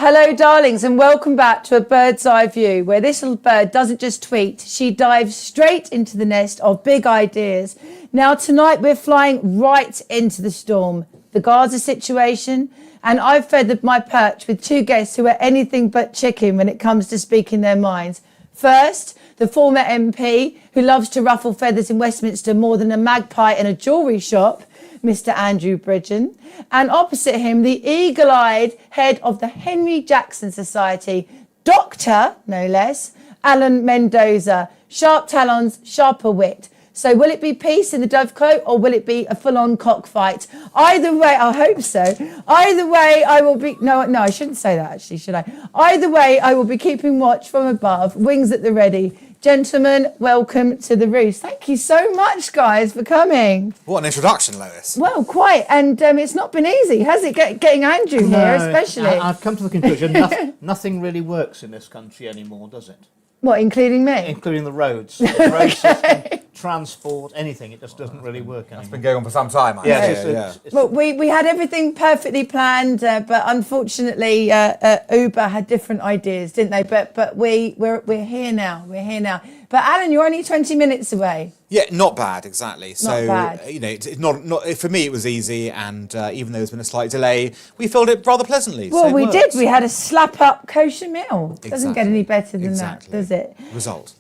Hello, darlings, and welcome back to A Bird's Eye View, where this little bird doesn't just tweet, she dives straight into the nest of big ideas. Now, tonight we're flying right into the storm, the Gaza situation, and I've feathered my perch with two guests who are anything but chicken when it comes to speaking their minds. First, the former MP who loves to ruffle feathers in Westminster more than a magpie in a jewellery shop, Mr. Andrew Bridgen, and opposite him, the eagle-eyed head of the Henry Jackson Society, Dr., no less, Alan Mendoza. Sharp talons, sharper wit. So will it be peace in the dovecote or will it be a full-on cockfight? Either way, I hope so. Either way, I will be... No, I shouldn't say that, actually, should I? Either way, I will be keeping watch from above, wings at the ready. Gentlemen, welcome to the roost. Thank you so much, guys, for coming. What an introduction, Lois. Well, quite. And it's not been easy, has it, getting Andrew here, especially? I've come to the conclusion nothing really works in this country anymore, does it? What, including me? Including the roads. The road system, transport, anything. It just doesn't really work anymore. It's been going on for some time, I Yes. Well, we had everything perfectly planned, but unfortunately, Uber had different ideas, didn't they? But we're here now. We're here now. But Alan, you're only 20 minutes away. Yeah, not bad, exactly. So, bad. It's not for me, it was easy. And even though there's been a slight delay, we filled it rather pleasantly. Well, so we did. We had a slap-up kosher meal. Doesn't Exactly. get any better than that, does it? Result.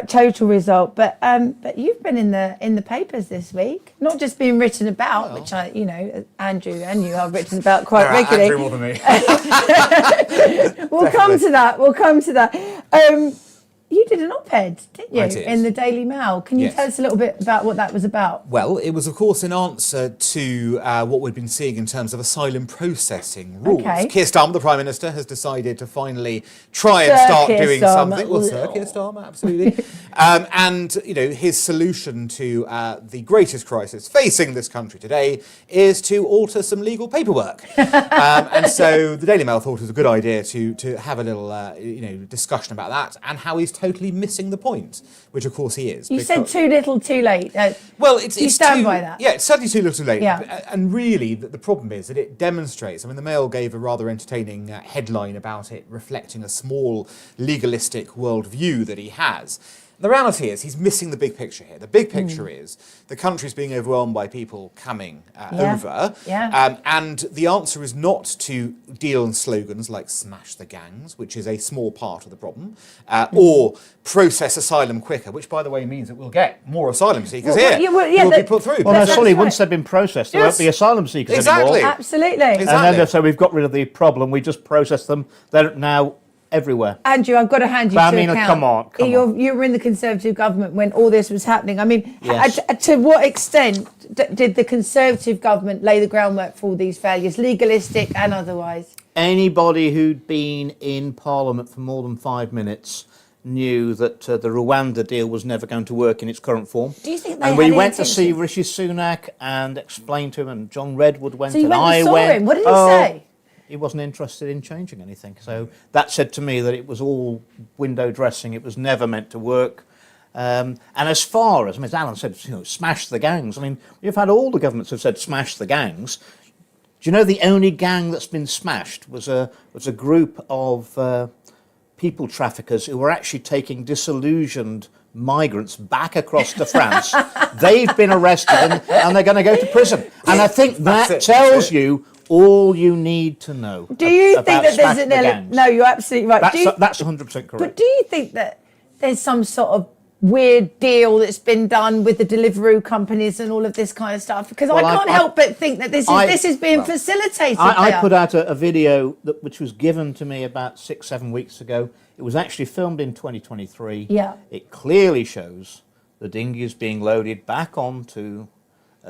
Total result. But you've been in the papers this week, not just being written about, which Andrew and you are written about quite regularly. Andrew more than me. We'll come to that. You did an op-ed, didn't you, I did. in the Daily Mail? Can you Yes. tell us a little bit about what that was about? Well, it was, of course, in answer to what we've been seeing in terms of asylum processing rules. Okay. Keir Starmer, the Prime Minister, has decided to finally try and Sir start Keir doing Starmer. something. Well, Sir Keir Starmer, absolutely. And, his solution to the greatest crisis facing this country today is to alter some legal paperwork. And so the Daily Mail thought it was a good idea to have a little, discussion about that and how he's totally missing the point, which of course he is. You said too little, too late. Well, it's you stand too, by that? Yeah, it's certainly too little, too late. Yeah. And really, the problem is that it demonstrates. I mean, the Mail gave a rather entertaining headline about it, reflecting a small legalistic worldview that he has. The reality is he's missing the big picture here. The big picture is the country's being overwhelmed by people coming over. Yeah. And the answer is not to deal in slogans like smash the gangs, which is a small part of the problem, or process asylum quicker, which, by the way, means that we'll get more asylum seekers here who will be put through. Well, no, That's sorry, right. once they've been processed, there won't be asylum seekers Exactly. anymore. Absolutely. Exactly. And then so we've got rid of the problem, we just process them. They're now everywhere. Andrew, I've got to hand you But I to mean, account. come on. You were in the Conservative government when all this was happening. I mean, Yes. to what extent did the Conservative government lay the groundwork for all these failures, legalistic and otherwise? Anybody who'd been in Parliament for more than 5 minutes knew that the Rwanda deal was never going to work in its current form. Do you think they And had we any went to see intention? Rishi Sunak and explained to him, and John Redwood went, So you and went and I saw went. him. What did he say? He wasn't interested in changing anything. So that said to me that it was all window dressing. It was never meant to work. And as far as, as Alan said, smash the gangs. I mean, you've had all the governments have said smash the gangs. Do you know the only gang that's been smashed was a group of people traffickers who were actually taking disillusioned migrants back across to France. They've been arrested and they're going to go to prison. And I think that tells you all you need to know. Do you think that there's Smash an the element? Gangs. No, you're absolutely right. That's 100% correct. But do you think that there's some sort of weird deal that's been done with the Deliveroo companies and all of this kind of stuff? Because I can't help but think that this is being facilitated. I put out a video which was given to me about 6-7 weeks ago. It was actually filmed in 2023. Yeah. It clearly shows the dinghies being loaded back onto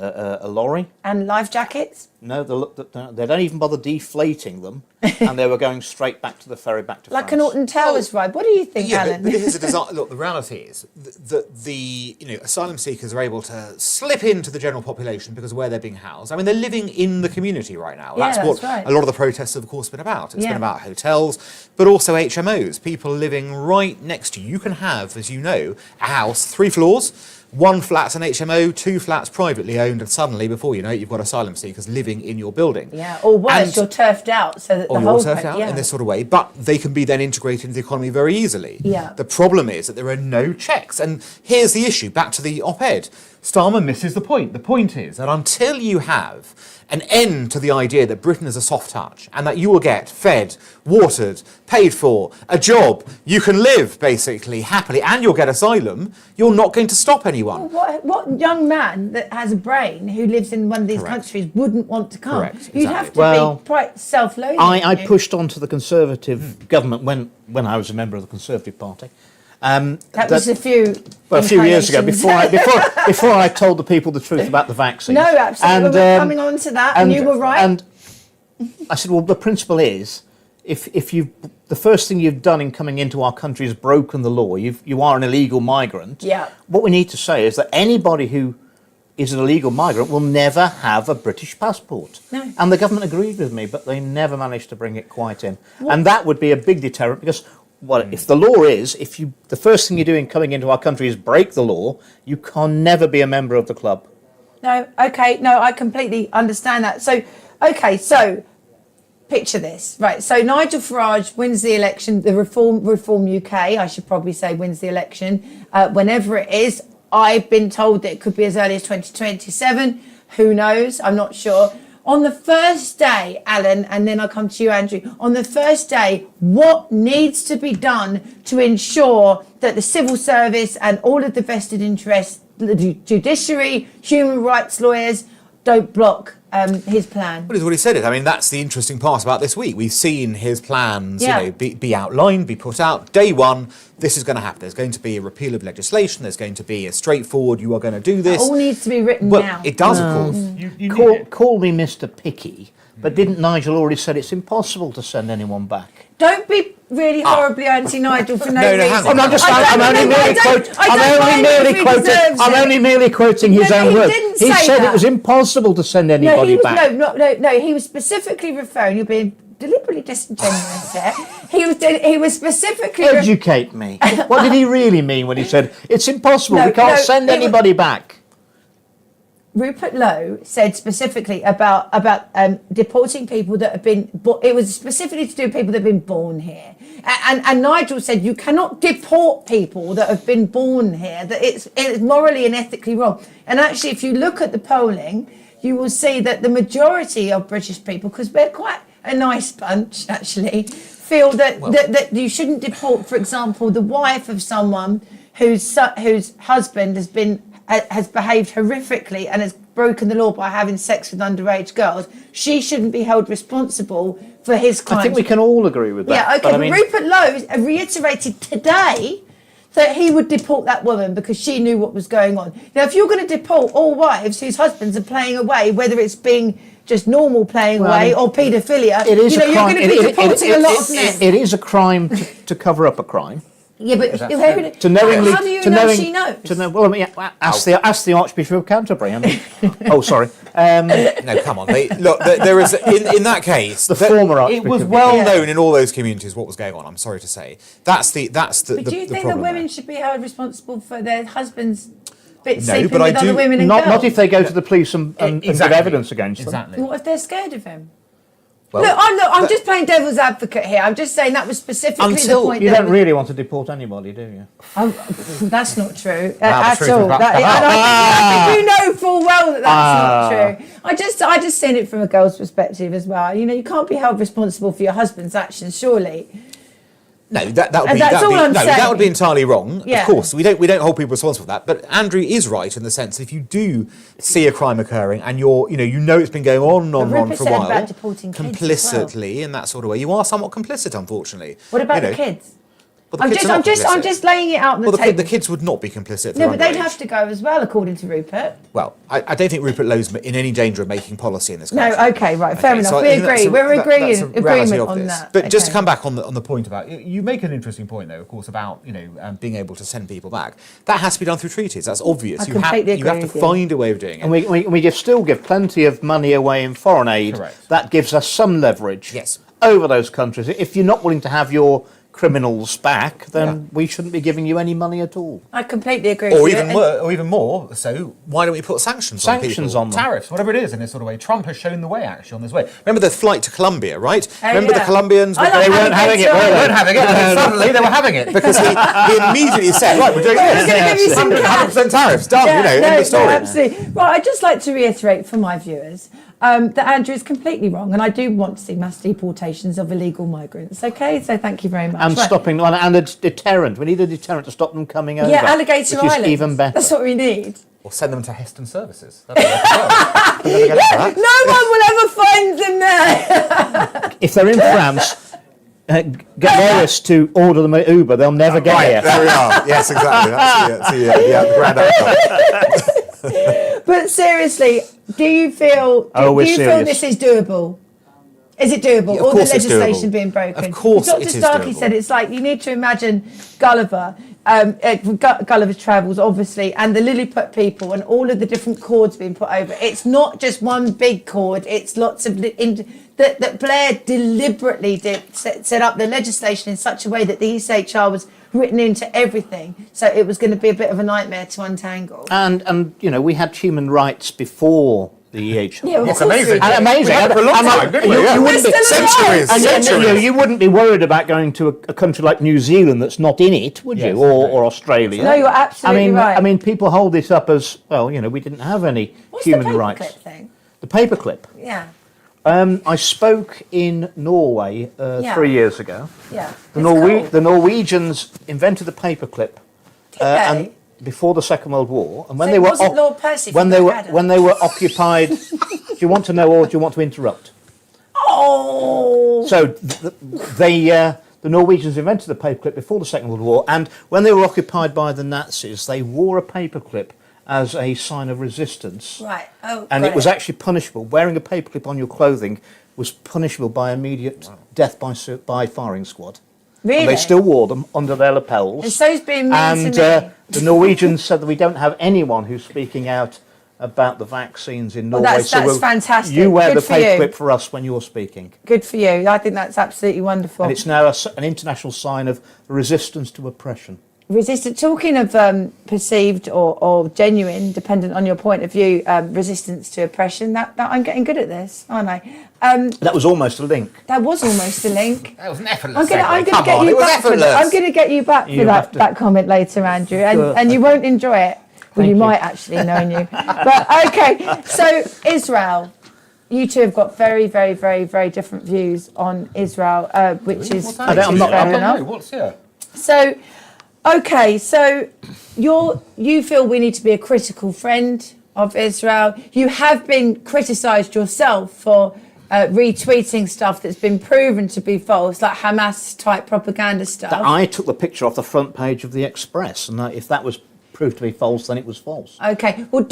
a lorry. And life jackets? No, they don't even bother deflating them, and they were going straight back to the ferry back to Like France. an Alton Towers ride. What do you think, Yeah, Alan? but here's a design. Look, the reality is that the asylum seekers are able to slip into the general population because of where they're being housed. I mean, they're living in the community right now. Yeah, That's what that's right. a lot of the protests have, of course, been about. It's Yeah. been about hotels, but also HMOs, people living right next to you. You can have, as you know, a house, 3 floors, 1 flat's an HMO, 2 flats privately owned, and suddenly, before you know it, you've got asylum seekers living in your building. Yeah, or worse, And- you're turfed out, so that the or whole you're turfed out yeah. in this sort of way, but they can be then integrated into the economy very easily. Yeah. The problem is that there are no checks, and here's the issue, back to the op-ed. Starmer misses the point. The point is that until you have an end to the idea that Britain is a soft touch and that you will get fed, watered, paid for, a job, you can live basically happily and you'll get asylum, you're not going to stop anyone. What young man that has a brain who lives in one of these Correct. countries wouldn't want to come? Correct, You'd exactly. have to Well, be quite self-loathing. I wouldn't you? pushed onto the Conservative government when I was a member of the Conservative Party. That was a few years ago, incarnations. before I told the people the truth about the vaccine. No, absolutely. We're coming on to that, and you were right. And I said, well, the principle is, if you the first thing you've done in coming into our country is broken the law, you are an illegal migrant. Yeah. What we need to say is that anybody who is an illegal migrant will never have a British passport. No. And the government agreed with me, but they never managed to bring it quite in. And that would be a big deterrent because. Well, if the law is, the first thing you do in coming into our country is break the law, you can never be a member of the club. No, okay, no, I completely understand that. So, okay, picture this, right? So Nigel Farage wins the election, the Reform UK, I should probably say, wins the election, whenever it is. I've been told that it could be as early as 2027. Who knows? I'm not sure. On the first day, Alan, and then I'll come to you, Andrew, on the first day, what needs to be done to ensure that the civil service and all of the vested interests, the judiciary, human rights lawyers, don't block his plan? Well, he's already said it. I mean, that's the interesting part about this week. We've seen his plans, Yeah. be outlined, be put out. Day one, this is going to happen. There's going to be a repeal of legislation. There's going to be a straightforward, you are going to do this. It all needs to be written Well, now. it does, of course. You need it. Call me Mr. Picky, but didn't Nigel already said it's impossible to send anyone back? Don't be really horribly anti-Nigel for no No, reason. hang on. I'm only merely quoting his own words. Didn't He say said that. it was impossible to send No, anybody he was, back. no, he was specifically referring, you're being deliberately disingenuous there. He was specifically... Educate me. What did he really mean when he said it's impossible? No, we can't no, send it was- anybody back. Rupert Lowe said specifically about deporting people that have been... It was specifically to do with people that have been born here. And Nigel said you cannot deport people that have been born here, that it's morally and ethically wrong. And actually, if you look at the polling, you will see that the majority of British people, because we're quite a nice bunch, actually, feel that you shouldn't deport, for example, the wife of someone whose husband has behaved horrifically and has broken the law by having sex with underage girls. She shouldn't be held responsible for his crimes. I think we can all agree with that. Yeah, okay, But I but mean, Rupert Lowe reiterated today that he would deport that woman because she knew what was going on. Now, if you're going to deport all wives whose husbands are playing away, whether it's being just normal playing away or paedophilia, it is a crime. you're going to be deporting a lot of men. It is a crime to cover up a crime. Yeah, but To knowingly, how do you to know knowing, she knows? To know, well, I mean, ask the Archbishop of Canterbury. I mean, oh, sorry. No, come on. Look, there is in that case. The former It Archbishop. was well known in all those communities what was going on. I'm sorry to say. That's the But do you think that problem women there. should be held responsible for their husbands No, sleeping but I with other do- women and Not girls? if they go to the police and give Exactly. evidence against them. Exactly. What if they're scared of him? Well, I'm just playing devil's advocate here. I'm just saying that was specifically Until the point. You that don't really want to deport anybody, do you? That's not true the at truth is all. about- I think you know full well that that's not true. I just seen it from a girl's perspective as well. You know, you can't be held responsible for your husband's actions, surely. No, that would And be that's all I'm that saying. would be entirely wrong. Yeah. Of course, we don't hold people responsible for that. But Andrew is right in the sense that if you do see a crime occurring and you know it's been going on Rupert for a said while, about deporting kids as well. complicitly in that sort of way, you are somewhat complicit, unfortunately. What about You know, the kids? well, the I'm kids just, are I'm not just, I'm complicit. just laying it out on the Well, table. the kids would not be complicit. if No, they're but they'd underage. have to go as well, according to Rupert. Well, I don't think Rupert Lowe's in any danger of making policy in this No, country. okay, right, fair enough. so I We think that's agree. We're that's a agreeing reality agreement of on this. that. But just to Okay. come back on the point about you make an interesting point though, of course, about being able to send people back. That has to be done through treaties. That's obvious. I You have completely you have agree to with you. find a way of doing it. And we just still give plenty of money away in foreign aid. Correct. That gives us some leverage Yes. over those countries. If you're not willing to have your criminals back, then we shouldn't be giving you any money at all. I completely agree with you. Or even more, so why don't we put sanctions on people? Sanctions on them. Tariffs, whatever it is, in this sort of way. Trump has shown the way, actually, on this way. Remember the flight to Colombia, right? Remember the Colombians? I They weren't having it, were they? weren't having it. Suddenly they were having it, because he immediately said, right, we're doing We're gonna give you this. some 100% tariffs, done, end of story. No, absolutely. Well, I'd just like to reiterate for my viewers that Andrew is completely wrong, and I do want to see mass deportations of illegal migrants. Okay, so thank you very much. And stopping, and a deterrent. We need a deterrent to stop them coming over. Yeah, Alligator which Island. Is even better. That's what we need. Or send them to Heston Services. That'd be well. No one will ever find them there. If they're in France, get Lois to order them an Uber. They'll never get here. There we are. Yes, exactly. That's the grand outcome. But seriously, do you feel this is doable? Is it doable? Yeah, All the course it's legislation doable. being broken. Of course Dr. it is Starkey doable. said it's like you need to imagine Gulliver, Gulliver's Travels, obviously, and the Lilliput people and all of the different chords being put over. It's not just one big chord. It's lots of that Blair deliberately set up the legislation in such a way that the ECHR was written into everything, so it was going to be a bit of a nightmare to untangle. And we had human rights before the EHR. Yeah, It's amazing. And amazing. We had it for a long time, didn't we? You Yeah. wouldn't be, We're still alive. Centuries. you wouldn't be worried about going to a country like New Zealand that's not in it, would you? Yes, Or Australia? No, you're absolutely right. I mean, people hold this up as, well, we didn't have any What's human the rights. paperclip thing? The paperclip. Yeah, I spoke in Norway 3 years ago. yeah. The, It's cool. the Norwegians invented the paperclip Did they? and before the Second World War, and when So they it were wasn't Lord Percy when from they were Blackadder? when they were occupied. Do you want to know or do you want to interrupt? Oh, So the Norwegians invented the paperclip before the Second World War, and when they were occupied by the Nazis, they wore a paperclip as a sign of resistance. right. Oh, And got it was actually punishable. Wearing a paperclip on your clothing was punishable by immediate death by firing squad. really. And they still wore them under their lapels. And so's being mean And to me. the Norwegians said that we don't have anyone who's speaking out about the vaccines in Norway. that's fantastic. You wear Good the for you. paperclip for us when you're speaking. Good for you. I think that's absolutely wonderful. And it's now an international sign of resistance to oppression. Resistant. Talking of perceived or genuine, dependent on your point of view, resistance to oppression. That I'm getting good at this, aren't I? That was almost a link. That was almost a link. That was an effortless I'm segue. gonna Come get on, you it was back for effortless. that. I'm going to get you back for You have to- that comment later, Andrew, and you won't enjoy it. Well, you Thank you. might actually, knowing you. But okay, so Israel. You two have got very, very, very, very different views on Israel, which is What's that? I'm not- fair I don't enough. What's here? So, okay, so you feel we need to be a critical friend of Israel. You have been criticised yourself for retweeting stuff that's been proven to be false, like Hamas type propaganda stuff. I took the picture off the front page of the Express, and if that was proved to be false, then it was false. Okay, well,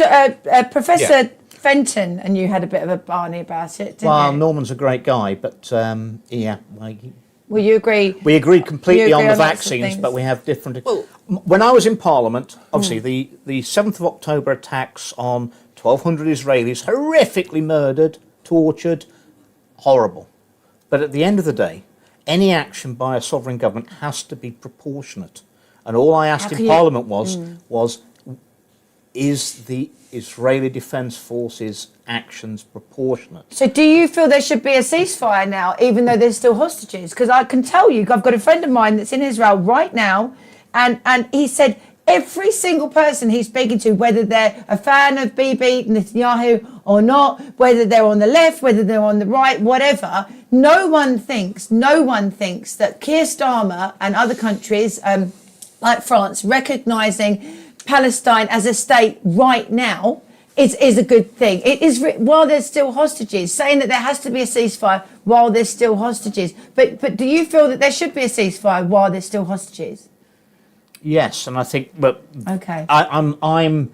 Professor Fenton and you had a bit of a barney about it, didn't Well, you? Norman's a great guy, but Well, you agree? we agreed completely You on agree the on lots of vaccines, things. but we have different. When I was in Parliament, obviously the 7th of October attacks on 1,200 Israelis, horrifically murdered, tortured, horrible. But at the end of the day, any action by a sovereign government has to be proportionate. And all I asked in Parliament was, is the Israeli Defence Forces actions proportionate? So do you feel there should be a ceasefire now, even though there's still hostages? Because I can tell you, I've got a friend of mine that's in Israel right now, and he said every single person he's speaking to, whether they're a fan of Bibi Netanyahu or not, whether they're on the left, whether they're on the right, whatever, no one thinks that Keir Starmer and other countries like France recognising Palestine as a state right now is a good thing. It is while there's still hostages, saying that there has to be a ceasefire while there's still hostages. But do you feel that there should be a ceasefire while there's still hostages? Yes, and I think, but Okay. I'm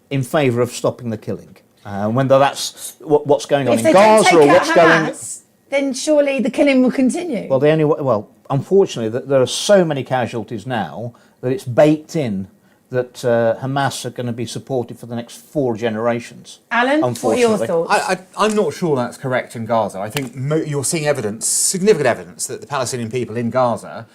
in favour of stopping the killing. Whether that's what's going on If in they don't Gaza take or out what's going. Hamas, then surely the killing will continue. Well, unfortunately, there are so many casualties now that it's baked in that Hamas are going to be supported for the next 4 generations. Alan, what are your Unfortunately. thoughts? I'm not sure that's correct in Gaza. I think you're seeing evidence, significant evidence, that the Palestinian people in Gaza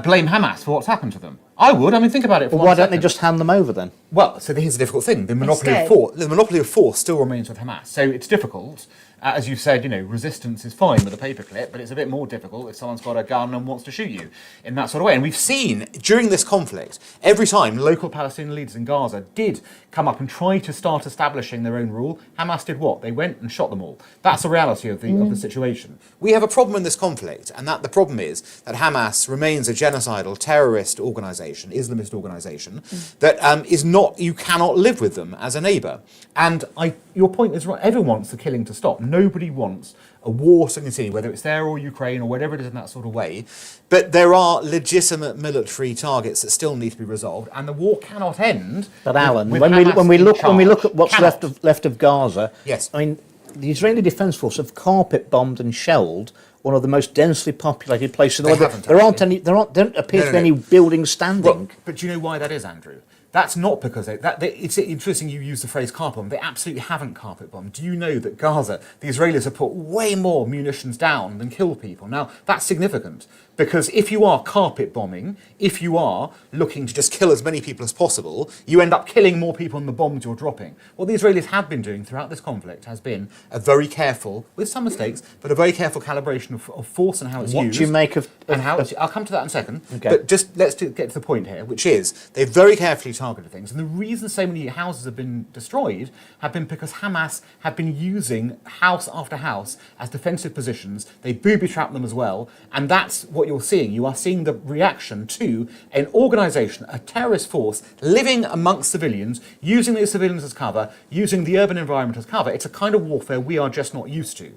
blame Hamas for what's happened to them. I would. I mean, think about it for Well, one why don't they second. just hand them over then? Well, so here's the difficult thing. The scared. monopoly of force still remains with Hamas. So it's difficult. As you said, resistance is fine with a paperclip, but it's a bit more difficult if someone's got a gun and wants to shoot you in that sort of way. And we've seen during this conflict, every time local Palestinian leaders in Gaza did come up and try to start establishing their own rule, Hamas did what? They went and shot them all. That's the reality of the situation. We have a problem in this conflict, and that the problem is that Hamas remains a genocidal terrorist organisation, Islamist organisation, that is not. You cannot live with them as a neighbour. And your point is right. Everyone wants the killing to stop. Nobody wants a war to continue, whether it's there or Ukraine or whatever it is in that sort of way. But there are legitimate military targets that still need to be resolved, and the war cannot end. But Alan, with when Hamas we in look charge. at what's Cannot. left of Gaza, Yes. I mean, the Israeli Defence Force have carpet bombed and shelled one of the most densely populated places in the They world. haven't, There aren't actually. any. Don't appear No, to no, be no. any buildings standing. Well, but do you know why that is, Andrew? That's not because it's interesting you use the phrase carpet bomb. They absolutely haven't carpet bombed. Do you know that Gaza, the Israelis have put way more munitions down than killed people? Now, that's significant because if you are carpet bombing, if you are looking to just kill as many people as possible, you end up killing more people than the bombs you're dropping. What the Israelis have been doing throughout this conflict has been a very careful, with some mistakes, but a very careful calibration of force and how it's What used. do you make of and how it's, I'll come to that in a second. Okay. But just let's get to the point here, which is they've very carefully targeted things. And the reason so many houses have been destroyed have been because Hamas have been using house after house as defensive positions. They booby-trap them as well. And that's what you're seeing. You are seeing the reaction to an organisation, a terrorist force, living amongst civilians, using those civilians as cover, using the urban environment as cover. It's a kind of warfare we are just not used to.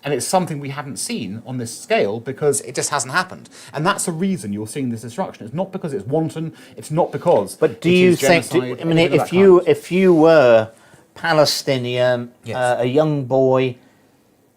And it's something we haven't seen on this scale because it just hasn't happened. And that's the reason you're seeing this destruction. It's not because it's wanton. It's not because. But do it you is think? genocide, I mean, anything of that kind. if you were Palestinian, Yes. a young boy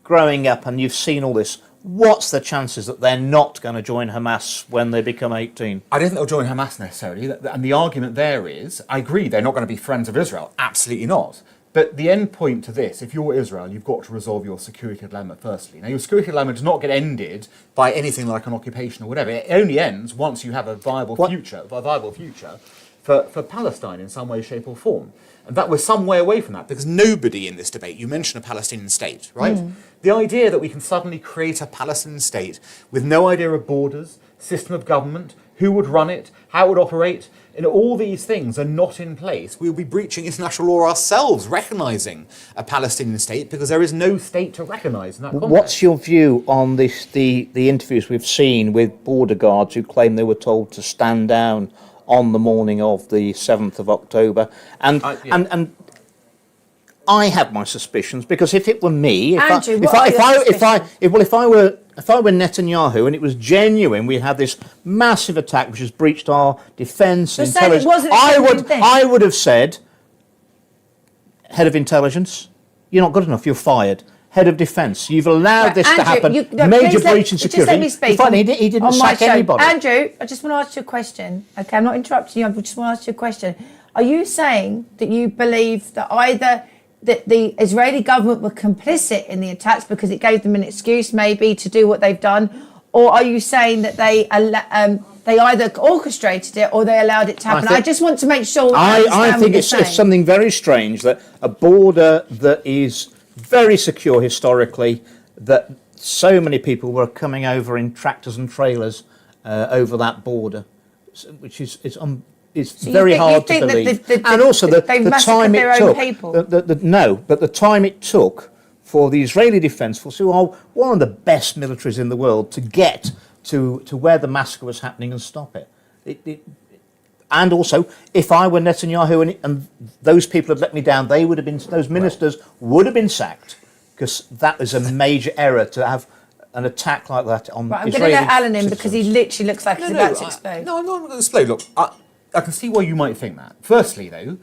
growing up, and you've seen all this, what's the chances that they're not going to join Hamas when they become 18? I don't think they'll join Hamas necessarily. And the argument there is, I agree, they're not going to be friends of Israel. Absolutely not. But the end point to this, if you're Israel, you've got to resolve your security dilemma firstly. Now, your security dilemma does not get ended by anything like an occupation or whatever. It only ends once you have a viable future for Palestine in some way, shape or form. And that we're some way away from that because nobody in this debate, you mentioned a Palestinian state, right? The idea that we can suddenly create a Palestinian state with no idea of borders, system of government, who would run it, how it would operate, and all these things are not in place. We'll be breaching international law ourselves, recognising a Palestinian state because there is no state to recognise in that context. What's your view on this? The interviews we've seen with border guards who claim they were told to stand down on the morning of the 7th of October, and I have my suspicions because if it were me, if I were Netanyahu and it was genuine, we had this massive attack which has breached our defence and intelligence. I would have said, head of intelligence, you're not good enough, you're fired. Head of defence, you've allowed this to happen. Major breach in security. Just let me speak. He didn't sack anybody. Andrew, I just want to ask you a question. Okay, I'm not interrupting you. I just want to ask you a question. Are you saying that you believe that either that the Israeli government were complicit in the attacks because it gave them an excuse maybe to do what they've done, or are you saying that they either orchestrated it or they allowed it to happen? I just want to make sure. I think it's something very strange that a border that is very secure historically, that so many people were coming over in tractors and trailers over that border, which is very hard to believe. And also the time it took. But the time it took for the Israeli Defence Force, who are one of the best militaries in the world, to get to where the massacre was happening and stop it. And also, if I were Netanyahu and those people had let me down, those ministers would have been sacked, because that is a major error to have an attack like that on I'm Israeli going to get Alan in citizens. because he literally looks like he's about to explode. No, I'm not going to explode. Look, I can see why you might think that. Firstly, though,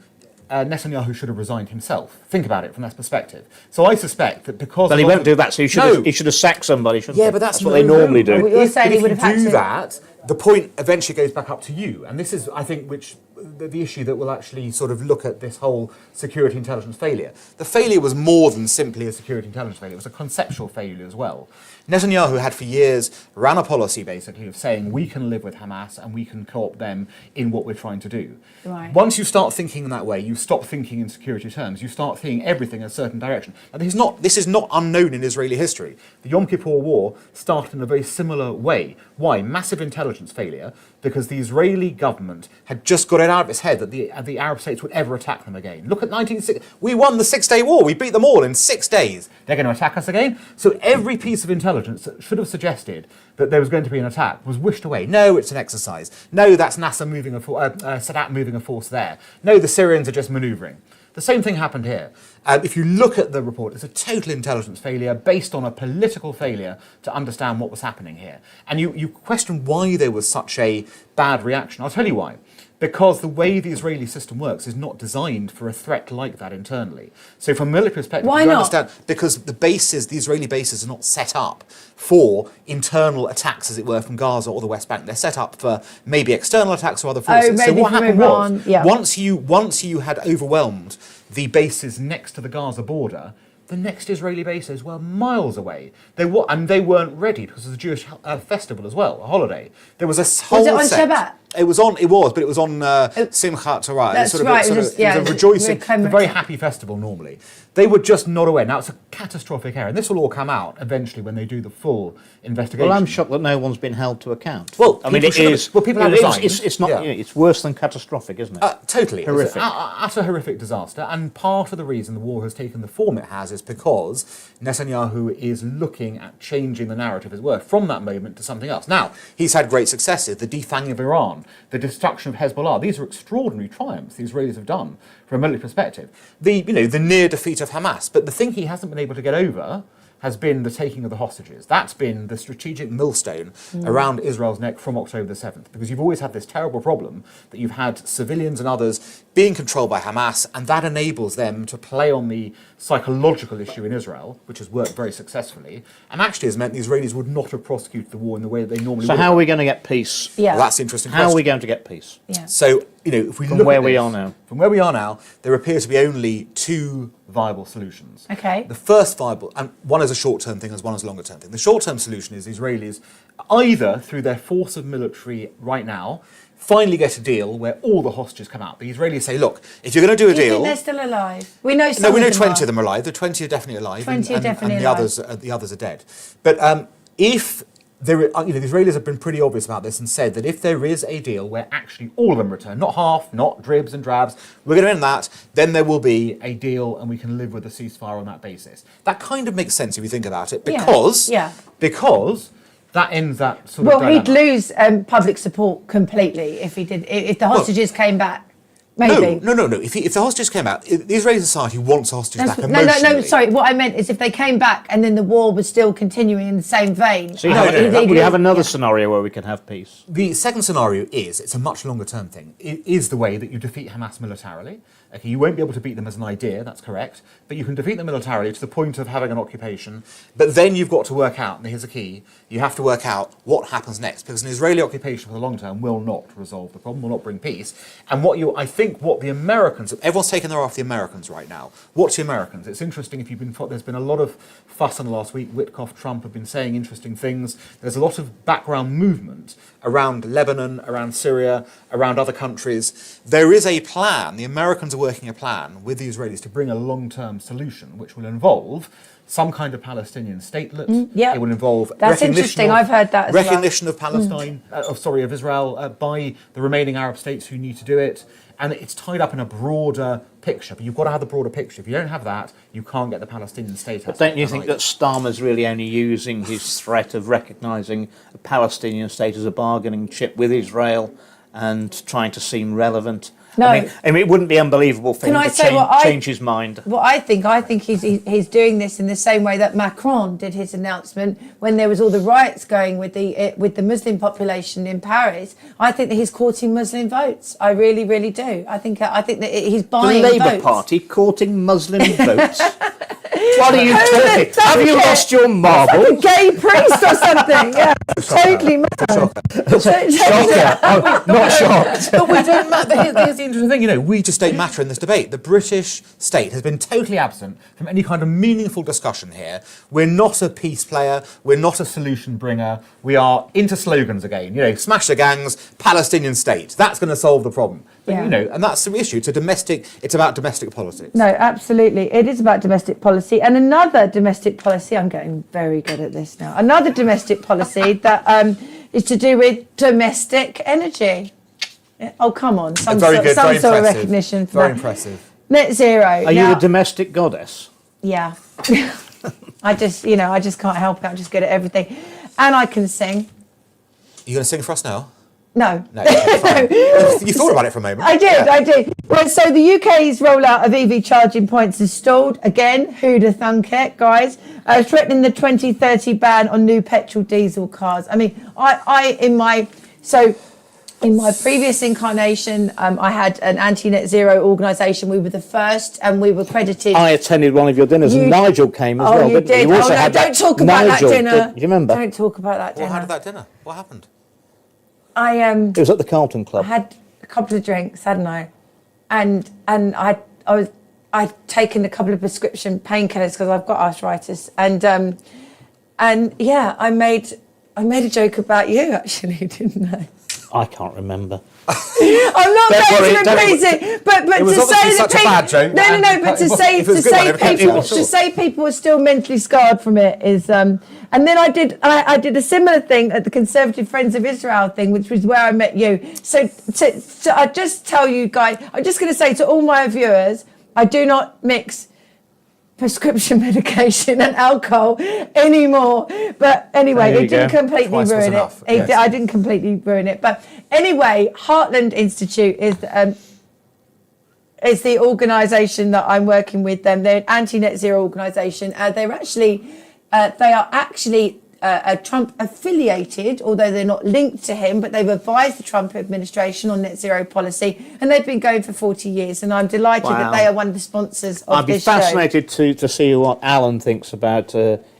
Netanyahu should have resigned himself. Think about it from that perspective. So I suspect that because... Well, he won't do that, so he should have sacked somebody, shouldn't he? Yeah, but that's what they normally do. You're saying he would have had do to. that, the point eventually goes back up to you. And this is, I think, which the issue that will actually sort of look at this whole security intelligence failure. The failure was more than simply a security intelligence failure. It was a conceptual failure as well. Netanyahu had for years ran a policy basically of saying we can live with Hamas and we can co-opt them in what we're trying to do. Right. Once you start thinking in that way, you stop thinking in security terms. You start seeing everything in a certain direction. And this is not unknown in Israeli history. The Yom Kippur War started in a very similar way. Why? Massive intelligence failure, because the Israeli government had just got it out of its head that the Arab states would ever attack them again. Look at 1960. We won the Six-Day War. We beat them all in 6 days. They're going to attack us again? So every piece of intelligence that should have suggested that there was going to be an attack was wished away. No, it's an exercise. No, that's NASA moving Sadat moving a force there. No, the Syrians are just manoeuvring. The same thing happened here. If you look at the report, it's a total intelligence failure based on a political failure to understand what was happening here. And you question why there was such a bad reaction. I'll tell you why. Because the way the Israeli system works is not designed for a threat like that internally. So from a military perspective, Why you not? understand, because the Israeli bases are not set up for internal attacks, as it were, from Gaza or the West Bank. They're set up for maybe external attacks or other forces. So maybe what from happened Iran, was, yeah. once you had overwhelmed the bases next to the Gaza border, the next Israeli bases were miles away. They weren't ready because it was a Jewish festival as well, a holiday. There was a whole Was it on set. Shabbat? It was on Simchat Torah. That's It was right, It it was, was just- it was yeah, a rejoicing, we're a very happy festival normally. They were just not aware. Now, it's a catastrophic error, and this will all come out eventually when they do the full investigation. Well, I'm shocked that no one's been held to account. Well, I mean, people it should have- is. well, people have it's, resigned. it's not. Yeah. You know, it's worse than catastrophic, isn't it? Totally. Horrific. It's utter horrific disaster. And part of the reason the war has taken the form it has is because Netanyahu is looking at changing the narrative as well from that moment to something else. Now, he's had great successes. The defanging of Iran, the destruction of Hezbollah. These are extraordinary triumphs the Israelis have done from a military perspective. The near defeat of Hamas. But the thing he hasn't been able to get over has been the taking of the hostages. That's been the strategic millstone around Israel's neck from October the 7th, because you've always had this terrible problem that you've had civilians and others being controlled by Hamas, and that enables them to play on the psychological issue in Israel, which has worked very successfully, and actually has meant the Israelis would not have prosecuted the war in the way that they normally would. So how are we going to get peace? Yeah. Well, that's the interesting How are question. we going to get peace? Yeah. So, if we From look where at we this, are now. From where we are now, there appear to be only two viable solutions. Okay. The first viable, and one is a short-term thing, as one is a longer-term thing. The short-term solution is the Israelis, either through their force of military right now, finally get a deal where all the hostages come out. The Israelis say, look, if you're going to do a Do you think deal... they're still alive? We know some No, we know of them 20 are. of them are alive. The 20 are definitely alive. 20 are definitely and alive. the others are dead. But if there, the Israelis have been pretty obvious about this and said that if there is a deal where actually all of them return, not half, not dribs and drabs, we're going to end that, then there will be a deal and we can live with a ceasefire on that basis. That kind of makes sense if you think about it, because that ends that sort of Well, he'd dilemma. lose public support completely if he did. If the hostages came back, maybe. No. If the hostages came out, the Israeli society wants hostages back No, emotionally. sorry. What I meant is if they came back and then the war was still continuing in the same vein. So you have another scenario where we can have peace. The second scenario is, it's a much longer term thing, it is the way that you defeat Hamas militarily. Okay, you won't be able to beat them as an idea, that's correct, but you can defeat them militarily to the point of having an occupation. But then you've got to work out, and here's the key, you have to work out what happens next, because an Israeli occupation for the long term will not resolve the problem, will not bring peace. And what the Americans, everyone's taking their eye off the Americans right now. What's the Americans? It's interesting if you've been, there's been a lot of fuss in the last week. Witkoff, Trump have been saying interesting things. There's a lot of background movement around Lebanon, around Syria, around other countries. There is a plan, the Americans are working a plan with the Israelis to bring a long-term solution, which will involve some kind of Palestinian statelet. yeah. It will involve That's interesting. I've heard that as well. recognition of Palestine, of Israel by the remaining Arab states who need to do it. And it's tied up in a broader picture. But you've got to have the broader picture. If you don't have that, you can't get the Palestinian state. But don't you think that Starmer's really only using his threat of recognising a Palestinian state as a bargaining chip with Israel and trying to seem relevant? No. I mean, it wouldn't be unbelievable for him to change his mind. Well, I think he's doing this in the same way that Macron did his announcement when there was all the riots going with the Muslim population in Paris. I think that he's courting Muslim votes. I really, really do. I think that he's buying The Labour votes. Party courting Muslim votes. What are you talking? Have you lost your marble? A gay priest or something? Yeah, totally mad. Shocker. I'm not shocked. But we don't matter. Here's the interesting thing. You know, we just don't matter in this debate. The British state has been totally absent from any kind of meaningful discussion here. We're not a peace player. We're not a solution bringer. We are into slogans again. You know, smash the gangs, Palestinian state. That's going to solve the problem. But, Yeah. you know, and that's the issue. It's about domestic politics. No, absolutely. It is about domestic policy. And another domestic policy, I'm getting very good at this now, another domestic policy that is to do with domestic energy. Oh, come on. Some Very sort, good, some very sort of impressive. recognition for Very that. impressive. Net zero. Are you a domestic goddess? Yeah. I just can't help it. I'm just good at everything. And I can sing. You going to sing for us now? No. No. Okay, fine. You thought about it for a moment. I did. Well, so the UK's rollout of EV charging points is stalled. Again, who'd have thunk it, guys? Threatening the 2030 ban on new petrol diesel cars. I mean, in my previous incarnation, I had an anti-net zero organisation. We were the first, and we were credited. I attended one of your dinners, and Nigel came as well. Oh, you didn't he? did. You also Oh, no, had don't talk about Nigel, that dinner. Do you remember? Don't talk about that dinner. Well, how did that dinner? What happened? It was at the Carlton Club. I had a couple of drinks, hadn't I? And I'd taken a couple of prescription painkillers because I've got arthritis, and yeah, I made a joke about you actually, didn't I? I can't remember. I'm not going to repeat it, but It was to obviously say such a bad joke. No, but to say If it was a good one, it would have been to say people are still mentally scarred from it is. And then I did a similar thing at the Conservative Friends of Israel thing, which was where I met you. So I just tell you guys, I'm just going to say to all my viewers, I do not mix prescription medication and alcohol anymore. But anyway, There you it didn't go. completely Twice was ruin it. enough, yes. I didn't completely ruin it. But anyway, Heartland Institute is the organisation that I'm working with. Them, they're an anti-net zero organisation. They are actually Trump affiliated, although they're not linked to him, but they've advised the Trump administration on net zero policy, and they've been going for 40 years. And I'm delighted that they are one of the sponsors of this show. I'd be fascinated to see what Alan thinks about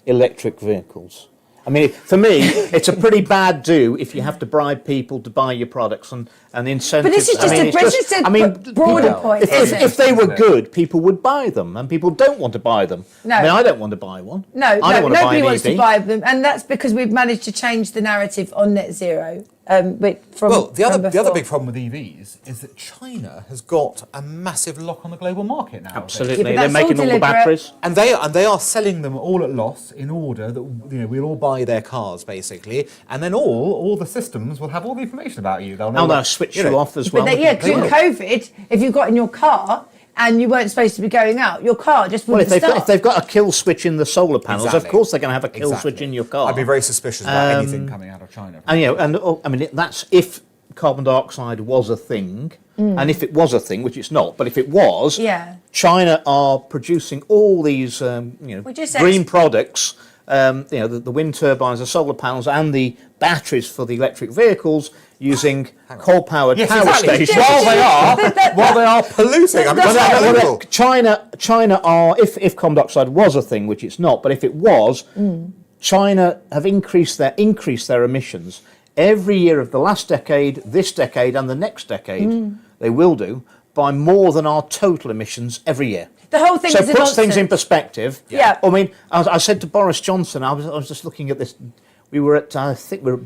electric vehicles. I mean, for me, it's a pretty bad do if you have to bribe people to buy your products and incentives. But this is just a broader point. If they were good, people would buy them, and people don't want to buy them. No. I mean, I don't want to buy one. No, I don't want to buy nobody an wants EV. to buy them, and that's because we've managed to change the narrative on net zero. The other big problem with EVs is that China has got a massive lock on the global market now. Absolutely, Yeah, but they're that's making all all the deliberate. batteries. And they are selling them all at loss in order that we'll all buy their cars basically, and then all the systems will have all the information about you. They'll switch you off as well. But during COVID, if you got in your car and you weren't supposed to be going out, your car just Well, wouldn't if they've got a kill switch in the solar panels, Exactly. of course they're going to have a kill switch in your car. I'd be very suspicious about anything coming out of China. And I mean, that's if carbon dioxide was a thing, and if it was a thing, which it's not, but if it was, China are producing all these green products. The wind turbines, the solar panels, and the batteries for the electric vehicles using coal-powered power stations. While they are polluting. I mean, that's unbelievable. China are, if carbon dioxide was a thing, which it's not, but if it was, China have increased their emissions every year of the last decade, this decade, and the next decade. They will do by more than our total emissions every year. The whole thing so is it puts things in perspective. Yeah. I mean, I said to Boris Johnson, I was just looking at this. We were at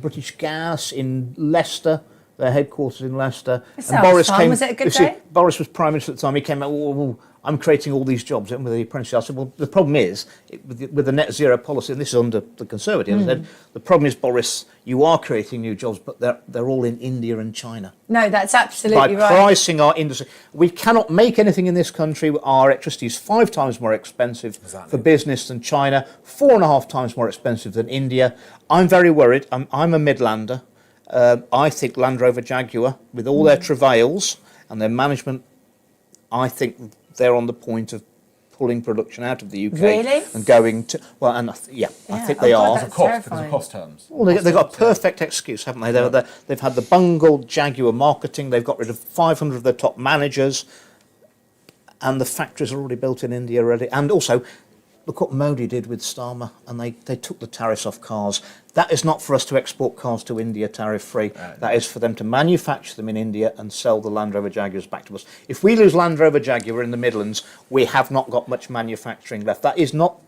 British Gas in Leicester, their headquarters in Leicester. And Boris came. Was it a good day? Boris was Prime Minister at the time. He came out, I'm creating all these jobs with the apprentices. I said, well, the problem is, with the net zero policy, and this is under the Conservatives, I said, the problem is, Boris, you are creating new jobs, but they're all in India and China. No, that's absolutely By right. pricing our industry. We cannot make anything in this country. Our electricity is 5 times more expensive for business than China, 4.5 times more expensive than India. I'm very worried. I'm a Midlander. I think Land Rover Jaguar, with all their travails and their management, I think they're on the point of pulling production out of the UK and going to I think they are. Because of cost terms. Well, they've got a perfect excuse, haven't they? They've had the bungled Jaguar marketing. They've got rid of 500 of their top managers, and the factories are already built in India already. And also, look what Modi did with Starmer, and they took the tariffs off cars. That is not for us to export cars to India tariff-free. That is for them to manufacture them in India and sell the Land Rover Jaguars back to us. If we lose Land Rover Jaguar in the Midlands, we have not got much manufacturing left. That is not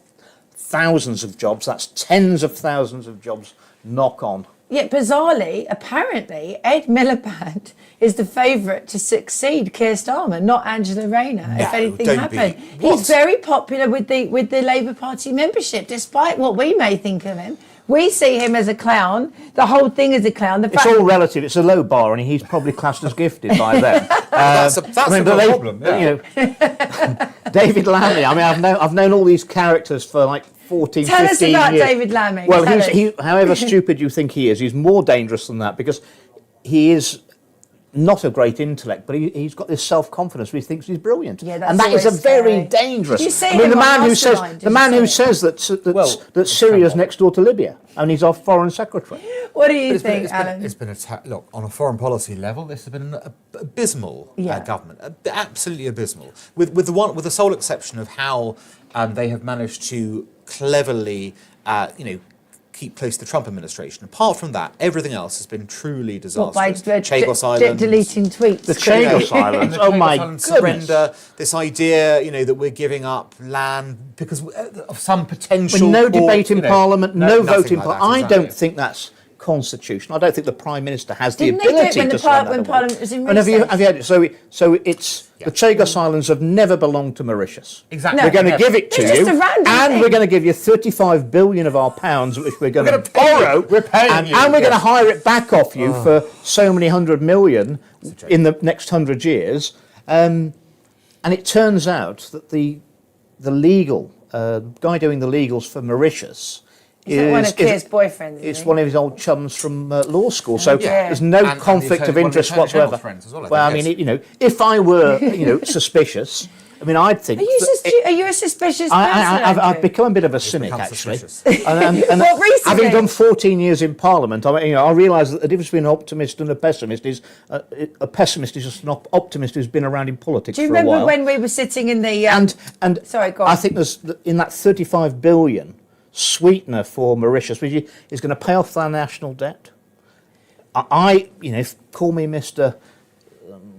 thousands of jobs, that's tens of thousands of jobs knock on. Yet bizarrely, apparently, Ed Miliband is the favourite to succeed Keir Starmer, not Angela Rayner, if anything happened. He's very popular with the Labour Party membership, despite what we may think of him. We see him as a clown. The whole thing is a clown. It's all relative. It's a low bar, and he's probably classed as gifted by them. That's the problem. Yeah. You know, David Lammy. I mean, I've known all these characters for like 14, Tell 15 years. Tell us about David Lammy. Well, however stupid you think he is, he's more dangerous than that because he is not a great intellect, but he's got this self-confidence where he thinks he's brilliant, and that is a very dangerous. Did you see I mean, him the man on who says Mastermind? the man who says that Syria's next door to Libya, and he's our foreign secretary. What do you think, Alan? It's been look, on a foreign policy level. This has been an abysmal government, absolutely abysmal. With the sole exception of how they have managed to cleverly, keep close to the Trump administration. Apart from that, everything else has been truly disastrous. By Chagos Islands, deleting tweets. The Chagos Islands. Oh my goodness! Surrender. This idea, that we're giving up land because of some potential. With no debate in Parliament, no vote in Parliament. I Exactly. don't think that's constitutional. I don't think the Prime Minister has Didn't the ability they do it to stand when that Parliament was in And have you recess? had it? So it's the Chagos Islands have never belonged to Mauritius. Exactly. No. We're going to give it to It's you, just a random and thing. we're going to give you 35 billion of our pounds, which we're going to borrow, We're paying you, and we're going to yes. hire it back off you for so many 100 million in the next 100 years. And it turns out that the legal guy doing the legals for Mauritius Is one of Keir's boyfriends? It's one of his old chums from law school, so Yeah. there's no And conflict of one of the interest Attorney General's whatsoever. friends as well, I Well, I think, mean, if I were, suspicious, I mean, I'd think. Are you a suspicious person? I've Andrew? become a bit of a cynic, become actually. suspicious. And What, recently? having done 14 years in Parliament, I realise that the difference between an optimist and a pessimist is a pessimist is just an optimist who's been around in politics Do you for a while. remember when we were sitting in the... And sorry, go on. I think there's in that 35 billion sweetener for Mauritius, which is going to pay off their national debt. Call me Mr.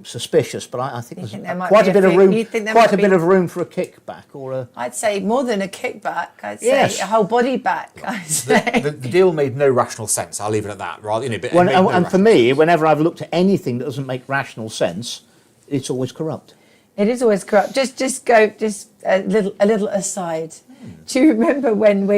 Suspicious, but I think there there's might quite be a bit a of thing- room, you think there quite might a bit be- of room for a kickback or a. I'd say more than a kickback. I'd say Yes. a whole body back. I'd say. The deal made no rational sense. I'll leave it at that. Rather, but it When, made no and for rational me, whenever I've looked at anything that doesn't make rational sense, it's always corrupt. It is always corrupt. Just a little aside. Do you remember when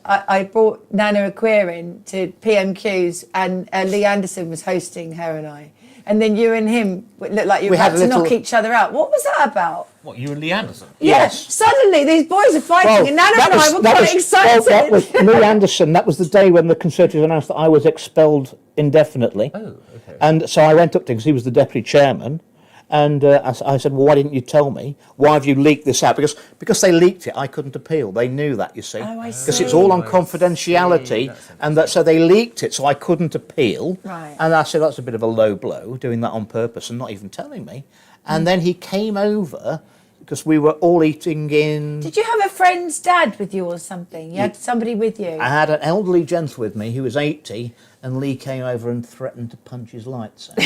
I brought Nana Aquia in to PMQs and Lee Anderson was hosting her and I, and then you and him looked like you were We had about to a little- knock each other out. What was that about? What, you and Lee Anderson? Yes. Suddenly these boys are fighting, and Nana and I were quite excited. That was Lee Anderson. That was the day when the Conservatives announced that I was expelled indefinitely. Oh, okay. And so I went up to him because he was the deputy chairman. And I said, well, why didn't you tell me? Why have you leaked this out? Because they leaked it, I couldn't appeal. They knew that, you see. Oh, I Because see. it's all on I confidentiality. see. And so they leaked it, so I couldn't appeal. Right. And I said, that's a bit of a low blow, doing that on purpose and not even telling me. And then he came over, because we were all eating in... Did you have a friend's dad with you or something? You had somebody with you? I had an elderly gent with me who was 80, and Lee came over and threatened to punch his lights out.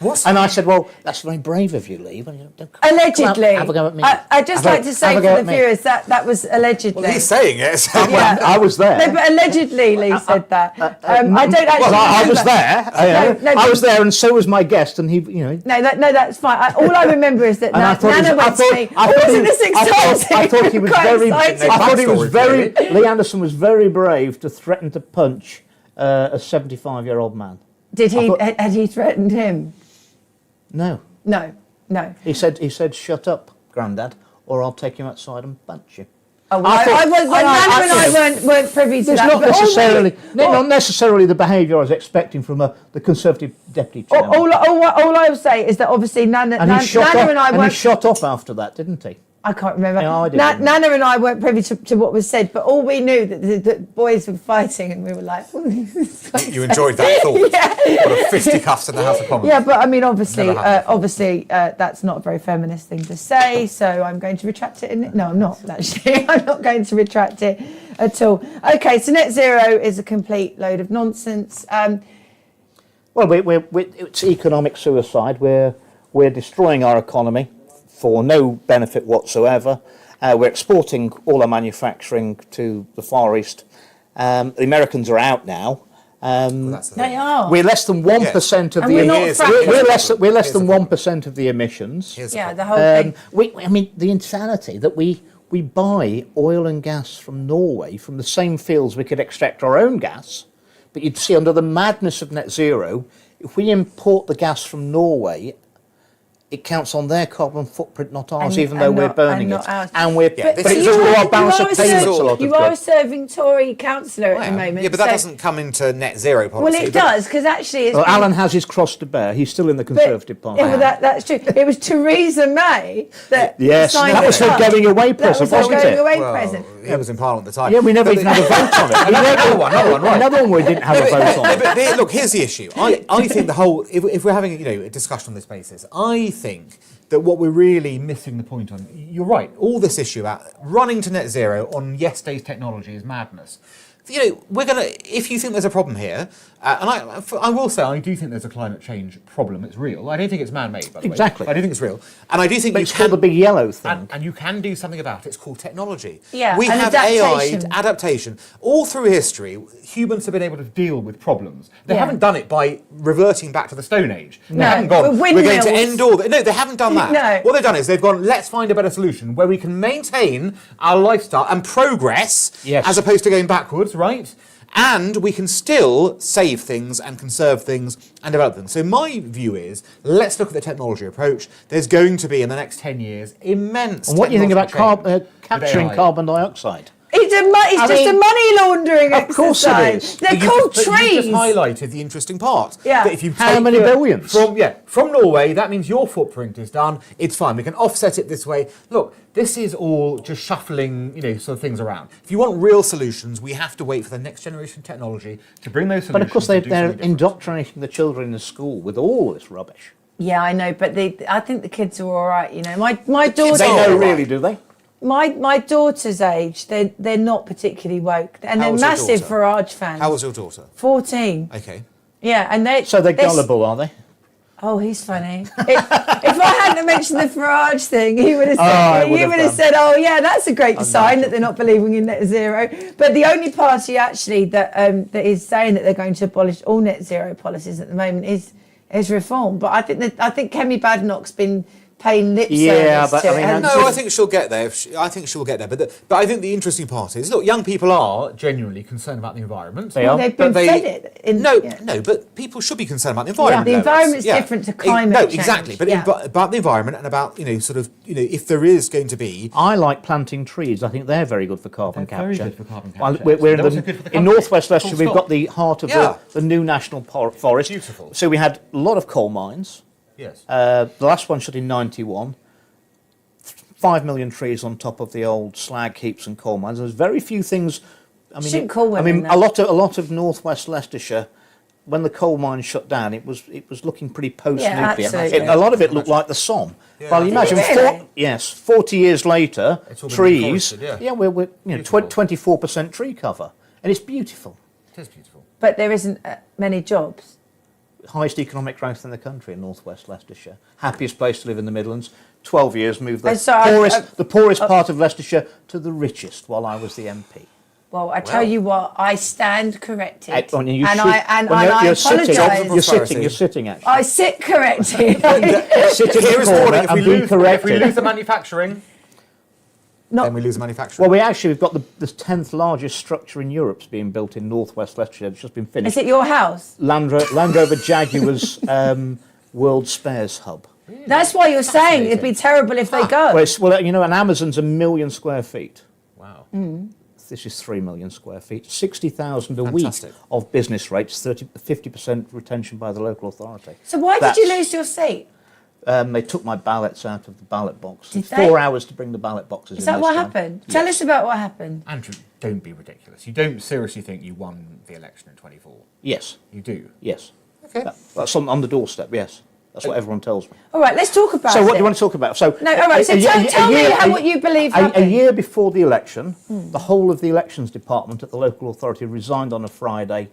What? And I said, well, that's very brave of you, Lee. But don't Allegedly. have a go at me. I'd just like to say for the viewers that was allegedly. Well, he's saying it. So Yeah. I was there. No, but allegedly Lee said that. I don't actually Well, I was remember. there. No, I was there, and so was my guest, and he, No, that's fine. All I remember is that And I thought Nana went to me. I Wasn't this exciting? I thought he was Quite very. exciting. I thought he was Backstory, very. Lee Anderson was very brave to threaten to punch a 75-year-old man. Did he? thought- Had he threatened him? No, No. he said, "Shut up, Grandad, or I'll take you outside and punch you." Oh, well, I thought- Nana and I weren't privy to There's that. not but all necessarily, we- not necessarily the behaviour I was expecting from the Conservative deputy chairman. all I will say is that obviously Nana and he shot and I off weren't. after that, didn't he? I can't remember. Yeah, I didn't. Nana and I weren't privy to what was said, but all we knew that the boys were fighting, and we were like, You enjoyed that thought. Yeah. What a fisticuffs in the House of Commons. Yeah, but I mean, obviously, Never happened. that's not a very feminist thing to say. So I'm going to retract it. No, I'm not actually. I'm not going to retract it at all. Okay, so net zero is a complete load of nonsense. Well, it's economic suicide. We're destroying our economy for no benefit whatsoever. We're exporting all our manufacturing to the Far East. The Americans are out now. They are. We're less than 1% of And the we're not fracking. we're less than 1% of the emissions. Yeah, the whole thing. I mean, the insanity that we buy oil and gas from Norway from the same fields we could extract our own gas. But you'd see, under the madness of net zero, if we import the gas from Norway, it counts on their carbon footprint, not ours, even though we're burning it. And we're, Yeah, but it's all our balance of payments. You are a serving Tory councillor at the moment. Yeah, but that doesn't come into net zero policy. Well, it does, because actually... Well, Alan has his cross to bear. He's still in the Conservative Party. Yeah, well, that's true. It was Theresa May that Yes, signed that was it her up. going away present, That was her wasn't going it? away Well, present. he was in Parliament at the time. Yeah, we never even had a vote on it. Another one, right. Another one we didn't have a vote on. But look, here's the issue. I think the whole, if we're having a discussion on this basis, I think that what we're really missing the point on, you're right, all this issue about running to net zero on yesterday's technology is madness. We're going to, if you think there's a problem here, and I will say I do think there's a climate change problem. It's real. I don't think it's man-made, by the way. Exactly. I do think it's real. And I do think But you it's called the big yellow thing. and you can do something about it. It's called technology. Yeah, we and have adaptation. AI, adaptation. All through history, humans have been able to deal with problems. They Yeah. haven't done it by reverting back to the Stone Age. They No, haven't gone, with we're going to windmills. end all... No, they haven't done that. No. What they've done is they've gone, let's find a better solution where we can maintain our lifestyle and progress Yes. as opposed to going backwards, right? And we can still save things and conserve things and develop them. So my view is, let's look at the technology approach. There's going to be, in the next 10 years, immense And what do you think about technological change capturing with AI. carbon dioxide? It's just a money laundering Of course it exercise. is. They're But you called just trees. highlighted the interesting part. Yeah. That if you How take many billions? From Norway, that means your footprint is done. It's fine. We can offset it this way. Look, this is all just shuffling, sort of things around. If you want real solutions, we have to wait for the next generation technology to bring those solutions. But of course, and do they're something different. indoctrinating the children in the school with all this rubbish. Yeah, I know, but I think the kids are all right. My daughter. They Oh, know, right. really, do they? My daughter's age, they're not particularly woke, and How they're old's your massive daughter? Farage fans. How was your daughter? 14. Okay. Yeah, and So they're gullible, are they? Oh, he's funny. if I hadn't mentioned the Farage thing, he would have I said, would you have would have done. said, oh yeah, that's a great sign that they're not believing in net zero. But the only party actually that is saying that they're going to abolish all net zero policies at the moment is Reform. But I think Kemi Badenoch's been paying lip Yeah, service but to I it. mean, hasn't No, she? I think she'll get there. I think she'll get there. But I think the interesting part is, look, young people are genuinely concerned about the environment. They are. They've But been fed it. No, but people should be concerned about the environment. the Lois. environment's different to climate No, change. exactly. But Yeah. about the environment and about if there is going to be. I like planting trees. I think they're very good for carbon They're very capture. good for carbon Well, capture. we're They're also good for the in country. northwest Leicestershire. Full We've stop. got the heart of Yeah. the new national forest. Beautiful. So we had a lot of coal mines. Yes. The last one shut in '91. 5 million trees on top of the old slag heaps and coal mines. There's very few things. I mean, Shouldn't call women that. a lot of northwest Leicestershire. When the coal mines shut down, it was looking pretty post-nuclear. absolutely. A lot of it looked like the Somme. Yeah. Well, you imagine, Really? 40 years later, It's all been trees. reforested, we're Beautiful. 24% tree cover, and it's beautiful. It is beautiful. But there isn't many jobs. Highest economic growth in the country in northwest Leicestershire. Happiest place to live in the Midlands. 12 years moved the poorest part of Leicestershire to the richest while I was the MP. Well, I tell you what, I stand corrected, And I you're apologise. sitting, you're sitting actually. I sit corrected. Sit in Here the is corner warning: and be if corrected. we lose the manufacturing, Not- then we lose the manufacturing. Well, we've got the 10th largest structure in Europe's being built in northwest Leicestershire. It's just been finished. Is it your house? Land Rover Jaguar's World Spares Hub. That's why you're saying it'd be terrible if they go. And Amazon's 1 million square feet. Wow. This is 3 million square feet. 60,000 a week Fantastic. of business rates, 50% retention by the local authority. So why did you lose your seat? They took my ballots out of the ballot box. Did It's they? 4 hours to bring the ballot boxes in. Is that this what time. happened? Yes. Tell us about what happened. Andrew, don't be ridiculous. You don't seriously think you won the election in 24? Yes. You do? Yes. Okay. That's on the doorstep, yes. That's what everyone tells me. All right, let's talk about it. So what do you want to talk about? So No, all right, so tell me what you believe A happened. year before the election, the whole of the elections department at the local authority resigned on a Friday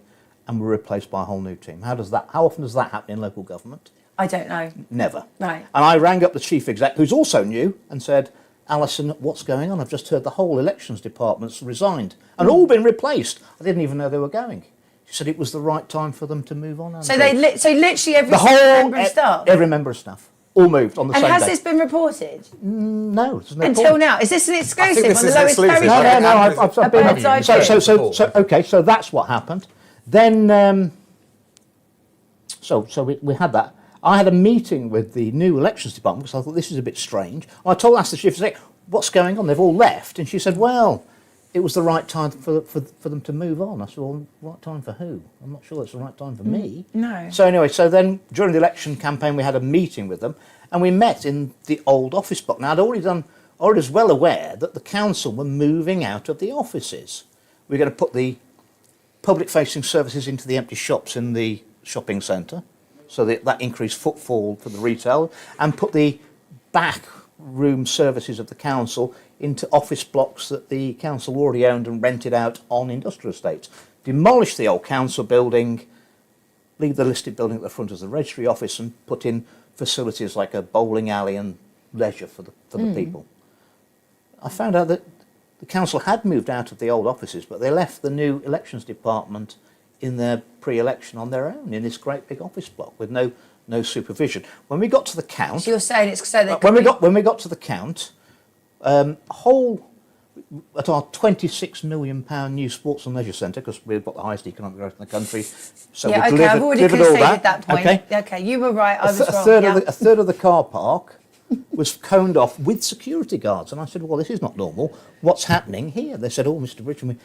and were replaced by a whole new team. How often does that happen in local government? I don't know. Never. Right. And I rang up the chief exec, who's also new, and said, Alison, what's going on? I've just heard the whole elections department's resigned and all been replaced. I didn't even know they were going. She said it was the right time for them to move on. So literally every the whole member of staff. every member of staff all moved on the And same has day. this been reported No, there's no until point. now? Is this an exclusive this on the is Lois exclusive. Perry No, Show? no, No, I've been bird's eye view. so okay, so that's what happened. Then, so we had that. I had a meeting with the new elections department because I thought this is a bit strange. I asked the chief exec, what's going on? They've all left, and she said, well, it was the right time for them to move on. I said, well, right time for who? I'm not sure it's the right time for me. No. So anyway, so then during the election campaign, we had a meeting with them, and we met in the old office block. Now, I was well aware that the council were moving out of the offices. We're going to put the public-facing services into the empty shops in the shopping centre, so that increased footfall for the retail, and put the back room services of the council into office blocks that the council already owned and rented out on industrial estates. Demolish the old council building, leave the listed building at the front as the registry office, and put in facilities like a bowling alley and leisure for the people. I found out that the council had moved out of the old offices, but they left the new elections department in their pre-election on their own in this great big office block with no supervision. When we got to the count, So you're saying it's so they when we got to the count, at our £26 million new sports and leisure centre, because we've got the highest economic growth in the country, so yeah, we okay, I've already delivered all conceded that point. Okay, Okay, you were right, I was wrong. a third of the car park was coned off with security guards, and I said, well, this is not normal. What's happening here? They said, oh, Mr. Bridgen,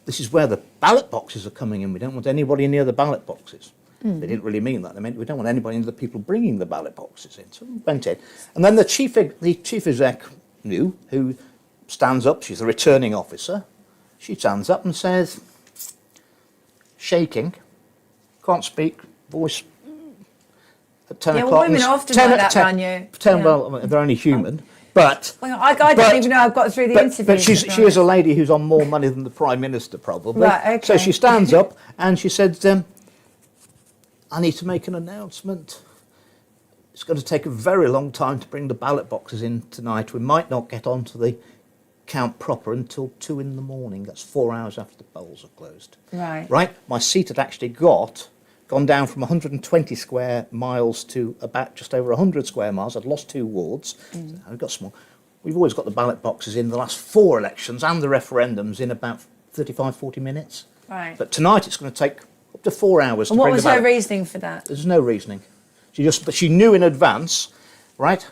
this is where the ballot boxes are coming in. We don't want anybody near the ballot boxes. They didn't really mean that. They meant we don't want anybody near the people bringing the ballot boxes in. So we went in. And then the chief exec knew, who stands up, she's the returning officer, she stands up and says, shaking, can't speak, voice at 10 Yeah, o'clock. well, women are often like that around you. Yeah. Well, they're only human. But Well, I don't even know I've got through the interview. but she is a lady who's on more money than the Prime Minister, probably. Right, okay. So she stands up and she said, I need to make an announcement. It's going to take a very long time to bring the ballot boxes in tonight. We might not get onto the count proper until 2 in the morning. That's 4 hours after the polls are closed. Right. Right? My seat had actually gone down from 120 square miles to about just over 100 square miles. I'd lost 2 wards. So I've got small. We've always got the ballot boxes in the last 4 elections and the referendums in about 35, 40 minutes. Right. But tonight it's going to take up to 4 hours And to what bring was the her ballot. reasoning for that? There's no reasoning. But she knew in advance, right?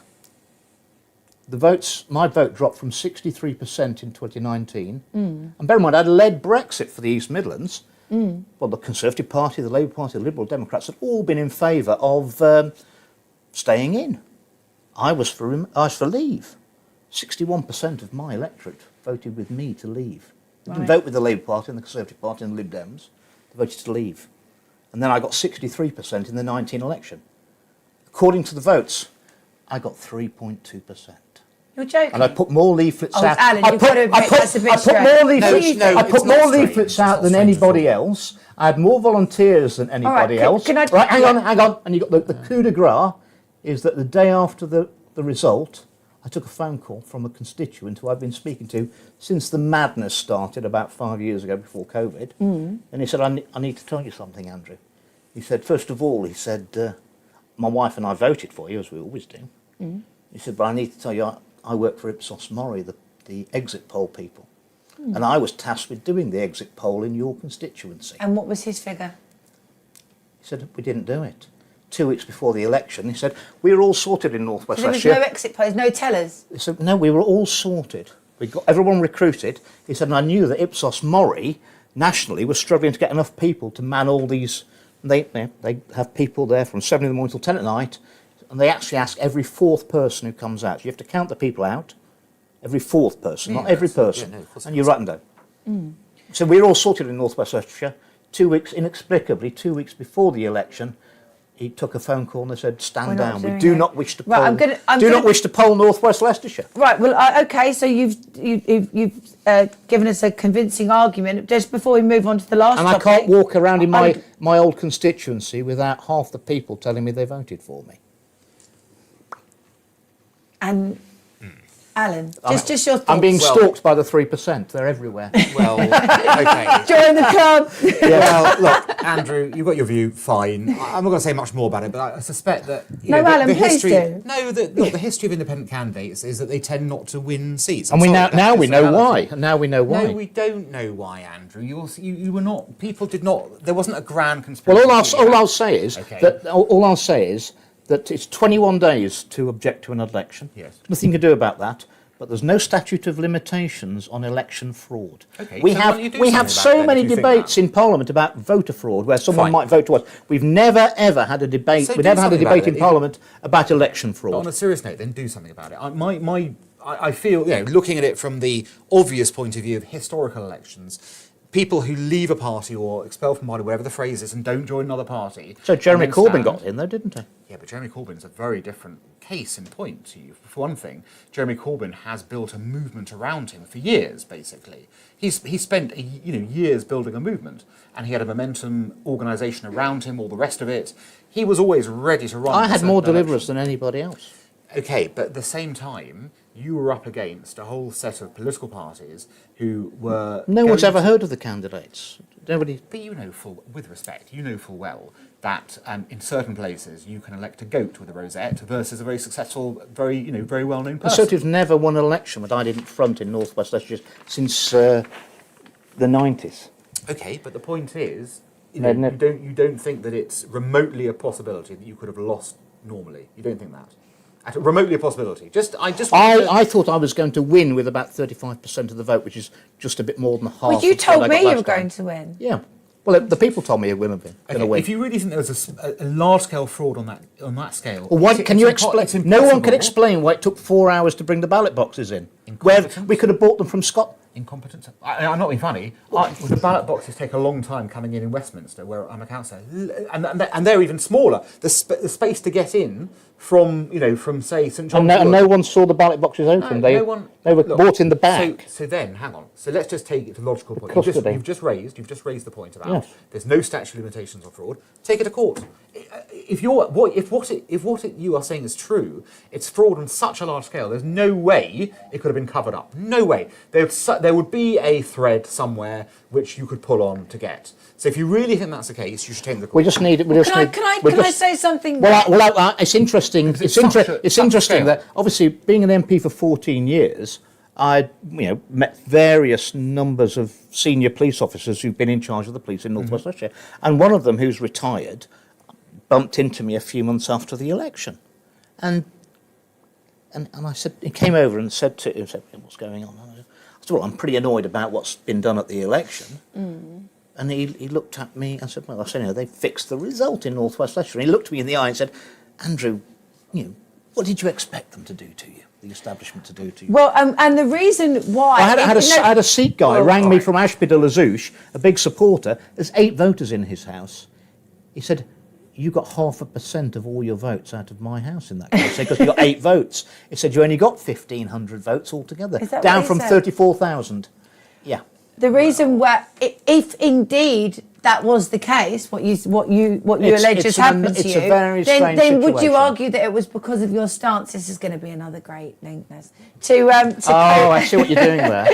My vote dropped from 63% in 2019. And bear in mind, I'd led Brexit for the East Midlands. Well, the Conservative Party, the Labour Party, the Liberal Democrats had all been in favour of staying in. I was for leave. 61% of my electorate voted with me to leave. They didn't vote with the Labour Party and the Conservative Party and the Lib Dems. They voted to leave. And then I got 63% in the 19 election. According to the votes, I got 3.2%. You're joking. And I put more leaflets Oh, out. Alan, you've got to admit that's a bit I put strange. more leaflets. No, I it's put not more strange. leaflets It's out not than strange at anybody all. else. I had more volunteers than anybody else. can I- Right, hang on. And you got the coup de grace is that the day after the result, I took a phone call from a constituent who I've been speaking to since the madness started about 5 years ago before COVID. And he said, I need to tell you something, Andrew. He said, first of all, he said, my wife and I voted for you, as we always do. He said, but I need to tell you, I work for Ipsos Mori, the exit poll people. And I was tasked with doing the exit poll in your constituency. And what was his figure? He said, we didn't do it. 2 weeks before the election, he said, we were all sorted in North West There was Leicestershire. no exit polls, no tellers. He said, no, we were all sorted. We got everyone recruited. He said, and I knew that Ipsos Mori, nationally, was struggling to get enough people to man all these. They have people there from 7 in the morning till 10 at night, and they actually ask every fourth person who comes out. You have to count the people out, every fourth person, not every person, and you write them down. So we're all sorted in North West Leicestershire. 2 weeks, inexplicably, 2 weeks before the election, he took a phone call and they said, "Stand down. We do not wish to poll. Not wish to poll North West Leicestershire." Right. Well, okay. So you've given us a convincing argument. Just before we move on to the last and topic, I can't walk around in my old constituency without half the people telling me they voted for me. And Alan, just your thoughts. I'm being stalked by the 3%. They're everywhere. Well, okay. Join the club. Well, look, Andrew, you've got your view, fine. I'm not going to say much more about it, but I suspect that Alan, the please history. do. No, the history of independent candidates is that they tend not to win seats. And now we know why. Now we know why. No, we don't know why, Andrew. You were not. People did not. There wasn't a grand conspiracy. Well, all I'll say is that it's 21 days to object to an election. Yes. Nothing to do about that. But there's no statute of limitations on election fraud. Okay, we so have so many debates in Parliament about voter fraud, where someone might vote twice. We've never ever had a debate. So we've never had a debate in Parliament about election fraud. But on a serious note, then do something about it. I feel, looking at it from the obvious point of view of historical elections, people who leave a party or expel from a party, whatever the phrase is, and don't join another party. So Jeremy Corbyn got in, though, didn't he? Yeah, but Jeremy Corbyn is a very different case in point to you. For one thing, Jeremy Corbyn has built a movement around him for years, basically. He spent years building a movement, and he had a momentum organisation around him, all the rest of it. He was always ready to run. I had more deliverers than anybody else. Okay, but at the same time, you were up against a whole set of political parties who were... No one's ever heard of the candidates. Nobody... But with respect, you know full well that in certain places you can elect a goat with a rosette versus a very successful, very well-known person. The Conservatives never won an election that I didn't front in North West Leicestershire since the 90s. Okay, but the point is, you don't think that it's remotely a possibility that you could have lost normally. You don't think that? Remotely a possibility. I thought I was going to win with about 35% of the vote, which is just a bit more than half. Well, you told me you were going to win. Yeah. Well, the people told me women were going to win. If you really think there was a large-scale fraud on that scale, well, why can you explain? No one can explain why it took 4 hours to bring the ballot boxes in. Where we could have bought them from Scotland. Incompetence. I'm not being funny. The ballot boxes take a long time coming in Westminster, where I'm a councillor, and they're even smaller. The space to get in from say St John's. And no one saw the ballot boxes open. They were bought in the back. So then, hang on. So let's just take it to the logical point. You've just raised the point about there's no statute of limitations on fraud. Take it to court. If what you are saying is true, it's fraud on such a large scale. There's no way it could have been covered up. No way. There would be a thread somewhere which you could pull on to get. So if you really think that's the case, you should take the court. We just need. Can I say something? Well, it's interesting. It's interesting that obviously being an MP for 14 years, I met various numbers of senior police officers who've been in charge of the police in North West Leicestershire, and one of them who's retired bumped into me a few months after the election, and I said, he came over and said to him, "What's going on?" I said, "Well, I'm pretty annoyed about what's been done at the election." And he looked at me and said, "Well, I said, they fixed the result in North West Leicestershire." And he looked me in the eye and said, "Andrew, what did you expect them to do to you? The establishment to do to you?" Well, and the reason why... I had a Sikh guy rang me from Ashby de la Zouch, a big supporter. There's 8 voters in his house. He said, "You got 0.5% of all your votes out of my house in that case, because you got 8 votes." He said, "You only got 1,500 votes altogether, down from 34,000. Yeah. The reason why, if indeed that was the case, what you allege has happened to you, a very strange then would you situation. argue that it was because of your stance? This is going to be another great link, Ness. I see what you're doing there.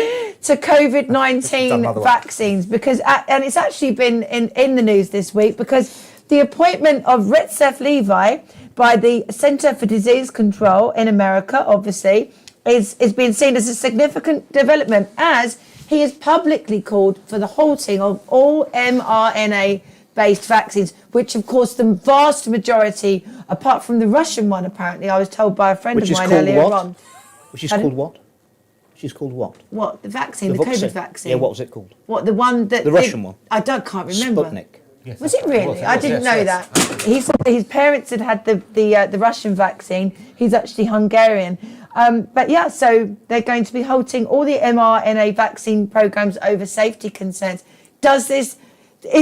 To COVID-19 vaccines, because and it's actually been in the news this week because the appointment of Retsef Levi by the Centre for Disease Control in America, obviously, is being seen as a significant development as he has publicly called for the halting of all mRNA-based vaccines, which of course the vast majority, apart from the Russian one apparently, I was told by a friend of mine earlier on. Which is called what? Which is called what? What, the vaccine, the COVID vaccine? Yeah, what was it called? What, the one that... The Russian one? I can't remember. Sputnik. Yes, Was it really? It I was, didn't yes, know yes. that. He said that his parents had the Russian vaccine. He's actually Hungarian. But yeah, so they're going to be halting all the mRNA vaccine programs over safety concerns. Is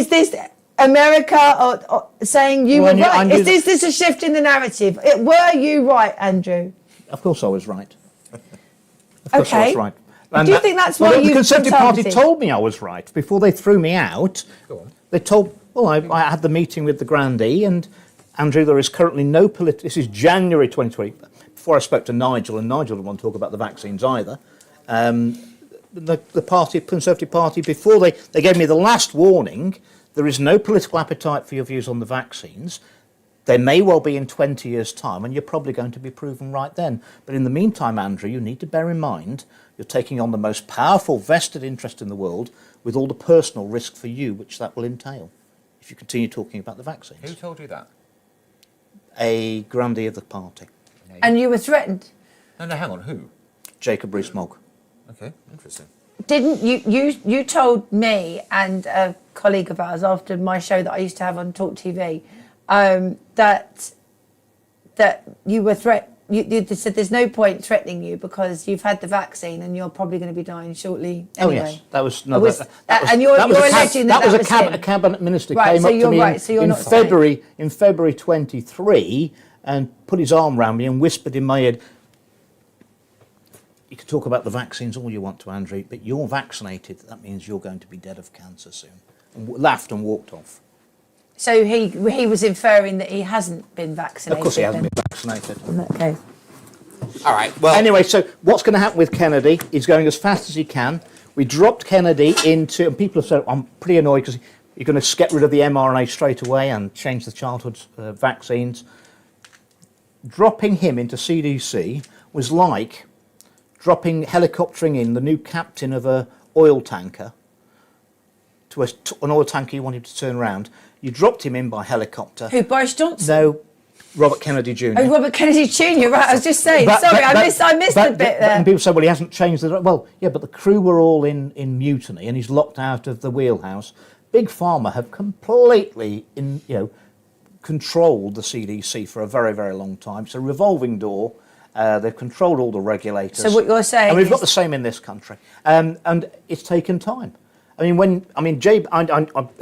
this America or saying you were right? Is this a shift in the narrative? Were you right, Andrew? Of course I was right. Of course I was right. And do you think that's why the Conservative Party told me I was right before they threw me out? Go on. They told. Well, I had the meeting with the Grandee, and Andrew, there is currently no political. This is January 2020. Before I spoke to Nigel, and Nigel didn't want to talk about the vaccines either. The party, Conservative Party, before they gave me the last warning, there is no political appetite for your views on the vaccines. There may well be in 20 years' time, and you're probably going to be proven right then. But in the meantime, Andrew, you need to bear in mind you're taking on the most powerful vested interest in the world with all the personal risk for you which that will entail if you continue talking about the vaccines. Who told you that? A Grandee of the party. And you were threatened? No, hang on, who? Jacob Rees-Mogg. Okay, interesting. Didn't you told me and a colleague of ours after my show that I used to have on Talk TV that you were you said there's no point threatening you because you've had the vaccine and you're probably going to be dying shortly anyway. Oh yes, that was and you're alleging that was a cabinet minister right, came so up to me in February 23 and put his arm around me and whispered in my ear, "You can talk about the vaccines all you want to, Andrew, but you're vaccinated. That means you're going to be dead of cancer soon." And laughed and walked off. So he was inferring that he hasn't been vaccinated. Of course he hasn't been vaccinated. In that case. All right, well... Anyway, so what's going to happen with Kennedy? He's going as fast as he can. We dropped Kennedy into... And people have said, I'm pretty annoyed because you're going to get rid of the mRNA straight away and change the childhood vaccines. Dropping him into CDC was like helicoptering in the new captain of an oil tanker to an oil tanker you wanted to turn around. You dropped him in by helicopter. Who, Boris Johnson? No, Robert Kennedy Jr. Oh, Robert Kennedy Jr., right, I was just saying. I missed the bit there. And people say, well, he hasn't changed the... Well, yeah, but the crew were all in mutiny and he's locked out of the wheelhouse. Big Pharma have completely controlled the CDC for a very, very long time. It's a revolving door. They've controlled all the regulators. So what you're saying and we've got the same in this country. And it's taken time. I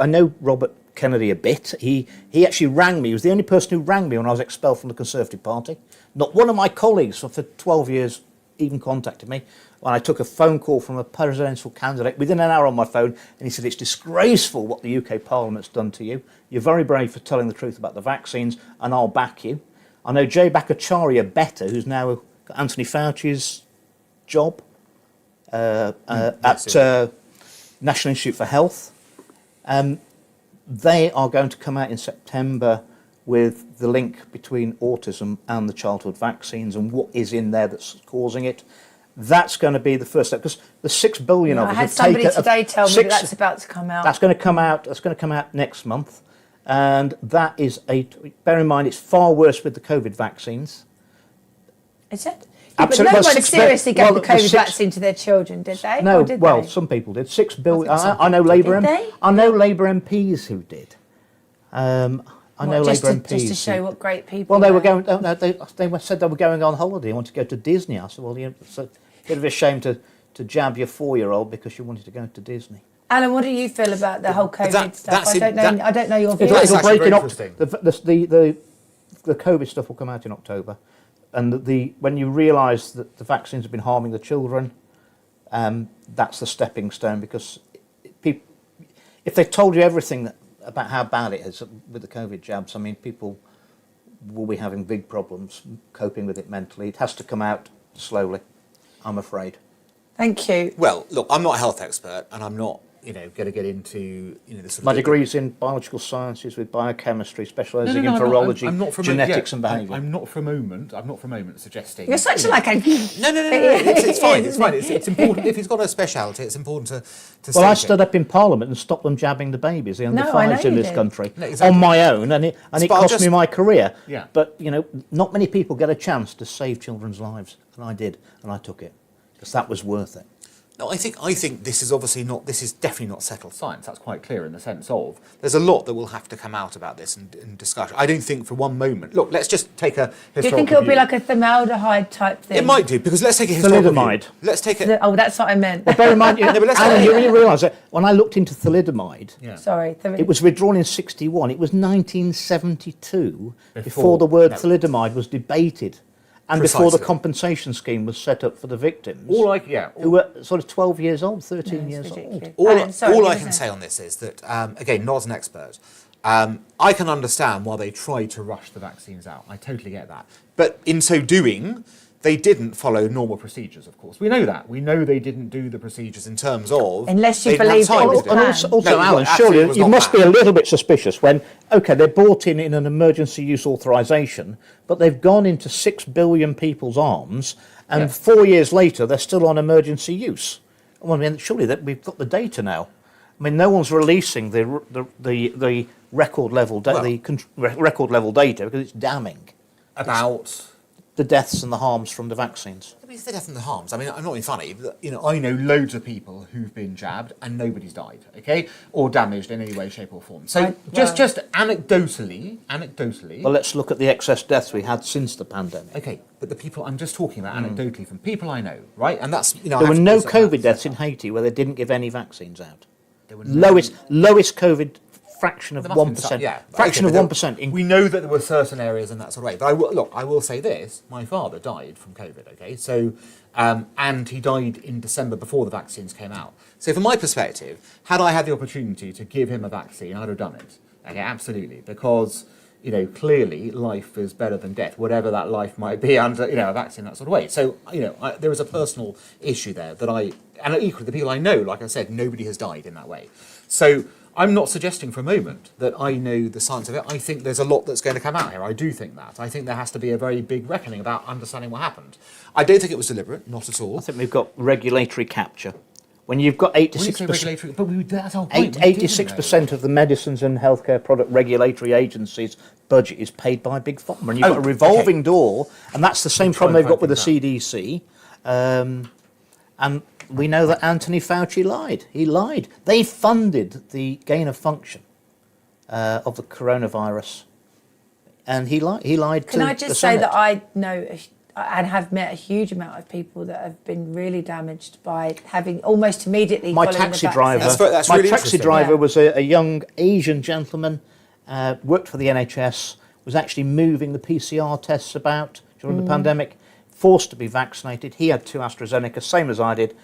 know Robert Kennedy a bit. He actually rang me. He was the only person who rang me when I was expelled from the Conservative Party. Not one of my colleagues for 12 years even contacted me. When I took a phone call from a presidential candidate within an hour on my phone, and he said, "It's disgraceful what the UK Parliament's done to you. You're very brave for telling the truth about the vaccines, and I'll back you." I know Jay Bhattacharya better, who's now got Anthony Fauci's job at National Institute for Health. They are going to come out in September with the link between autism and the childhood vaccines and what is in there that's causing it. That's going to be the first step because the $6 billion of it. I had somebody today tell me that's about to come out. That's going to come out. That's going to come out next month, and that is bear in mind it's far worse with the COVID vaccines. Is it? Absolutely. But no one seriously gave the COVID vaccine to their children, did they? No, did well, they? some people did. 6 billion. I know Labour. I know Labour MPs who did. I know Labour MPs. Just to show what great people. Well, they were going. They said they were going on holiday. They wanted to go to Disney. I said, well, it's a bit of a shame to jab your 4-year-old because you wanted to go to Disney. Alan, what do you feel about the whole COVID stuff? I don't know your views. It'll break in interesting. The COVID stuff will come out in October. And when you realise that the vaccines have been harming the children, that's the stepping stone. Because if they told you everything about how bad it is with the COVID jabs, I mean, people will be having big problems coping with it mentally. It has to come out slowly, I'm afraid. Thank you. Well, look, I'm not a health expert, and I'm not going to get into the sort of... My degree's in biological sciences with biochemistry, specialising in virology, genetics and behaviour. I'm not for a moment suggesting... You're such like a... No, it's fine, it's fine. It's important. If he's got a speciality, it's important to Well, I stood up in Parliament and stopped them jabbing the babies, the under fives in this country, on my own, and it cost me my career. Yeah. But, not many people get a chance to save children's lives, and I did, and I took it, because that was worth it. No, I think this is obviously not. This is definitely not settled science. That's quite clear in the sense of there's a lot that will have to come out about this and discussion. I don't think for one moment. Look, let's just take a historical Do you think it'll view. be like a formaldehyde type thing? It might do, because let's take a historical Thalidomide. view. Let's take it. Oh, that's what I meant. Bear in mind, but let's Alan, say- you really realise that when I looked into thalidomide, Sorry. it was withdrawn in 61. It was 1972 before Before- the word no. thalidomide was debated, and before the Precisely. compensation scheme was set up for the victims, All who were sort of 12 years old, 13 it's years ridiculous. old. Alan, sorry, all you I were can saying. say on this is that, again, not as an expert, I can understand why they tried to rush the vaccines out. I totally get that. But in so doing, they didn't follow normal procedures, of course. We know that. We know they didn't do the procedures in terms of... Unless you they didn't have believe time it to was do And planned. also, No, you've Alan, got- absolutely surely was you not must be planned. a little bit suspicious when, OK, they're brought in an emergency use authorisation, but they've gone into 6 billion people's arms, and 4 years later they're still on emergency use. Well, I mean, surely that we've got the data now. I mean, no one's releasing the record level record level data because it's damning. About... The deaths and the harms from the vaccines. I mean, it's the death and the harms. I mean, I'm not being funny. But, I know loads of people who've been jabbed and nobody's died, okay, or damaged in any way, shape, or form. So just anecdotally. Well, let's look at the excess deaths we had since the pandemic. Okay, but the people I'm just talking about anecdotally from people I know, right? And that's I There have were to no put some COVID facts deaths in aside. Haiti where they didn't give any vaccines out. There were no- Lowest COVID fraction of There must have been 1%. some- yeah, Fraction okay, of but 1%. We know that there were certain areas in that sort of way. But I will say this: my father died from COVID. Okay, so and he died in December before the vaccines came out. So from my perspective, had I had the opportunity to give him a vaccine, I'd have done it. Okay, absolutely, because clearly life is better than death, whatever that life might be under a vaccine, that sort of way. So there is a personal issue there that and equally the people I know, like I said, nobody has died in that way. So I'm not suggesting for a moment that I know the science of it. I think there's a lot that's going to come out here. I do think that. I think there has to be a very big reckoning about understanding what happened. I don't think it was deliberate, not at all. I think we've got regulatory capture. When you've got When you say 86%, regulatory, but that's our point. We didn't know. 86% of the medicines and healthcare product regulatory agencies' budget is paid by Big Pharma. And you've got a revolving door, and that's the same problem they've got with the CDC. And we know that Anthony Fauci lied. He lied. They funded the gain of function of the coronavirus. And he lied to Can I the just say Senate. that I know and have met a huge amount of people that have been really damaged by having almost immediately My following taxi the driver, vaccine. That's my really taxi interesting. driver Yeah. was a young Asian gentleman, worked for the NHS, was actually moving the PCR tests about during the pandemic, forced to be vaccinated. He had 2 AstraZeneca, same as I did.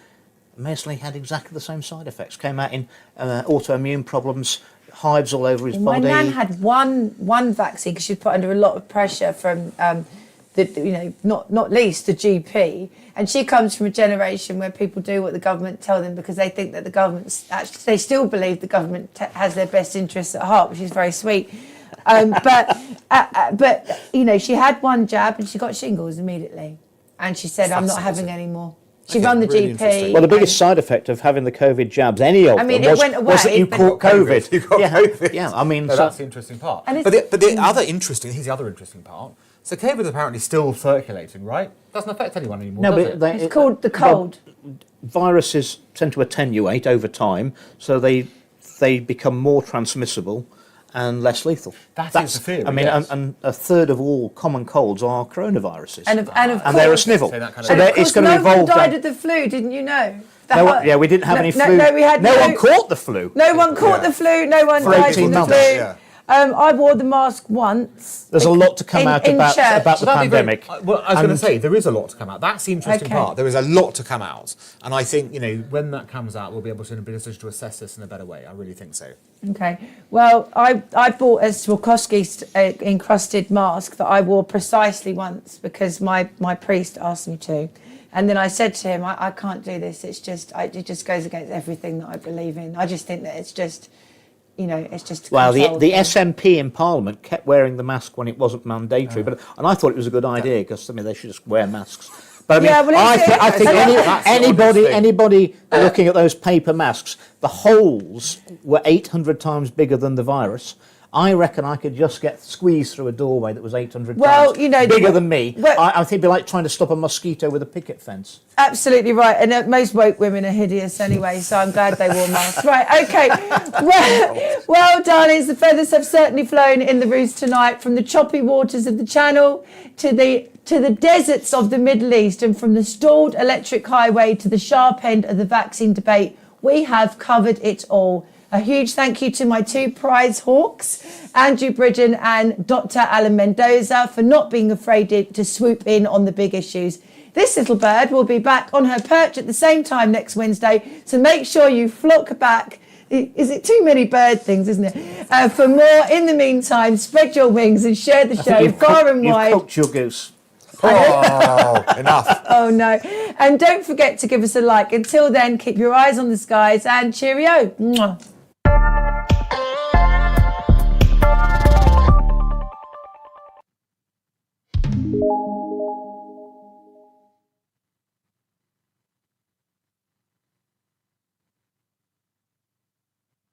Amazingly, had exactly the same side effects. Came out in autoimmune problems, hives all over his My body. nan had one vaccine because she was put under a lot of pressure from not least the GP, and she comes from a generation where people do what the government tell them because they think that the government's actually, they still believe the government has their best interests at heart, which is very sweet. But she had one jab and she got shingles immediately, and she said, "I'm not having any more." She Okay, run the really GP. interesting. Well, the biggest side effect of having the COVID jabs, any of I mean, them, it went was that away, you but- caught COVID. You got yeah, COVID. yeah. I mean, No, so- that's the interesting part. And But it's- the other interesting, here's the other interesting part. So COVID is apparently still circulating, right? Doesn't affect anyone anymore, no, does but it? It's called the cold. Viruses tend to attenuate over time, so they become more transmissible and less lethal. That's the theory, I mean, yes. and a third of all common colds are coronaviruses, And of and course, they're a snivel. Say that kind of So thing. they're- Of it's course, going to no one evolve. died down- of the flu, didn't you know? yeah, we didn't have any flu. No, we had no one caught the flu. No one caught Yeah. the flu. No one For died 18 from the months. flu. Yeah. I wore the mask once. There's a lot to come out in about church. the So that'd be very- pandemic. well, I was going to And- say, there is a lot to come out. That's the interesting Okay. part. There is a lot to come out. And I think, when that comes out, we'll be able to be in a position to assess this in a better way. I really think so. Okay. Well, I bought a Swarovski encrusted mask that I wore precisely once because my priest asked me to. And then I said to him, I can't do this. It just goes against everything that I believe in. I just think that it's just, it's just. Well, the controlled. SNP in Parliament kept wearing the mask when it wasn't mandatory, and I thought it was a good idea because they should just wear masks. But I mean, Yeah, well, I think That's the anybody obvious thing. anybody looking at those paper masks, the holes were 800 times bigger than the virus. I reckon I could just get squeezed through a doorway that was 800 Well, times you know, bigger than me. well- I think it'd be like trying to stop a mosquito with a picket fence. Absolutely right. And most woke women are hideous anyway, so I'm glad they wore masks. Right, okay. Well, darlings, the feathers have certainly flown in the roost tonight, from the choppy waters of the Channel to the deserts of the Middle East, and from the stalled electric highway to the sharp end of the vaccine debate. We have covered it all. A huge thank you to my two prize hawks, Andrew Bridgen and Dr. Alan Mendoza, for not being afraid to swoop in on the big issues. This little bird will be back on her perch at the same time next Wednesday, so make sure you flock back. Is it too many bird things, isn't it? For more, in the meantime, spread your wings and share the show far and wide. You've cooked your goose. Oh, enough. Oh no. And don't forget to give us a like. Until then, keep your eyes on the skies and cheerio. Mwah.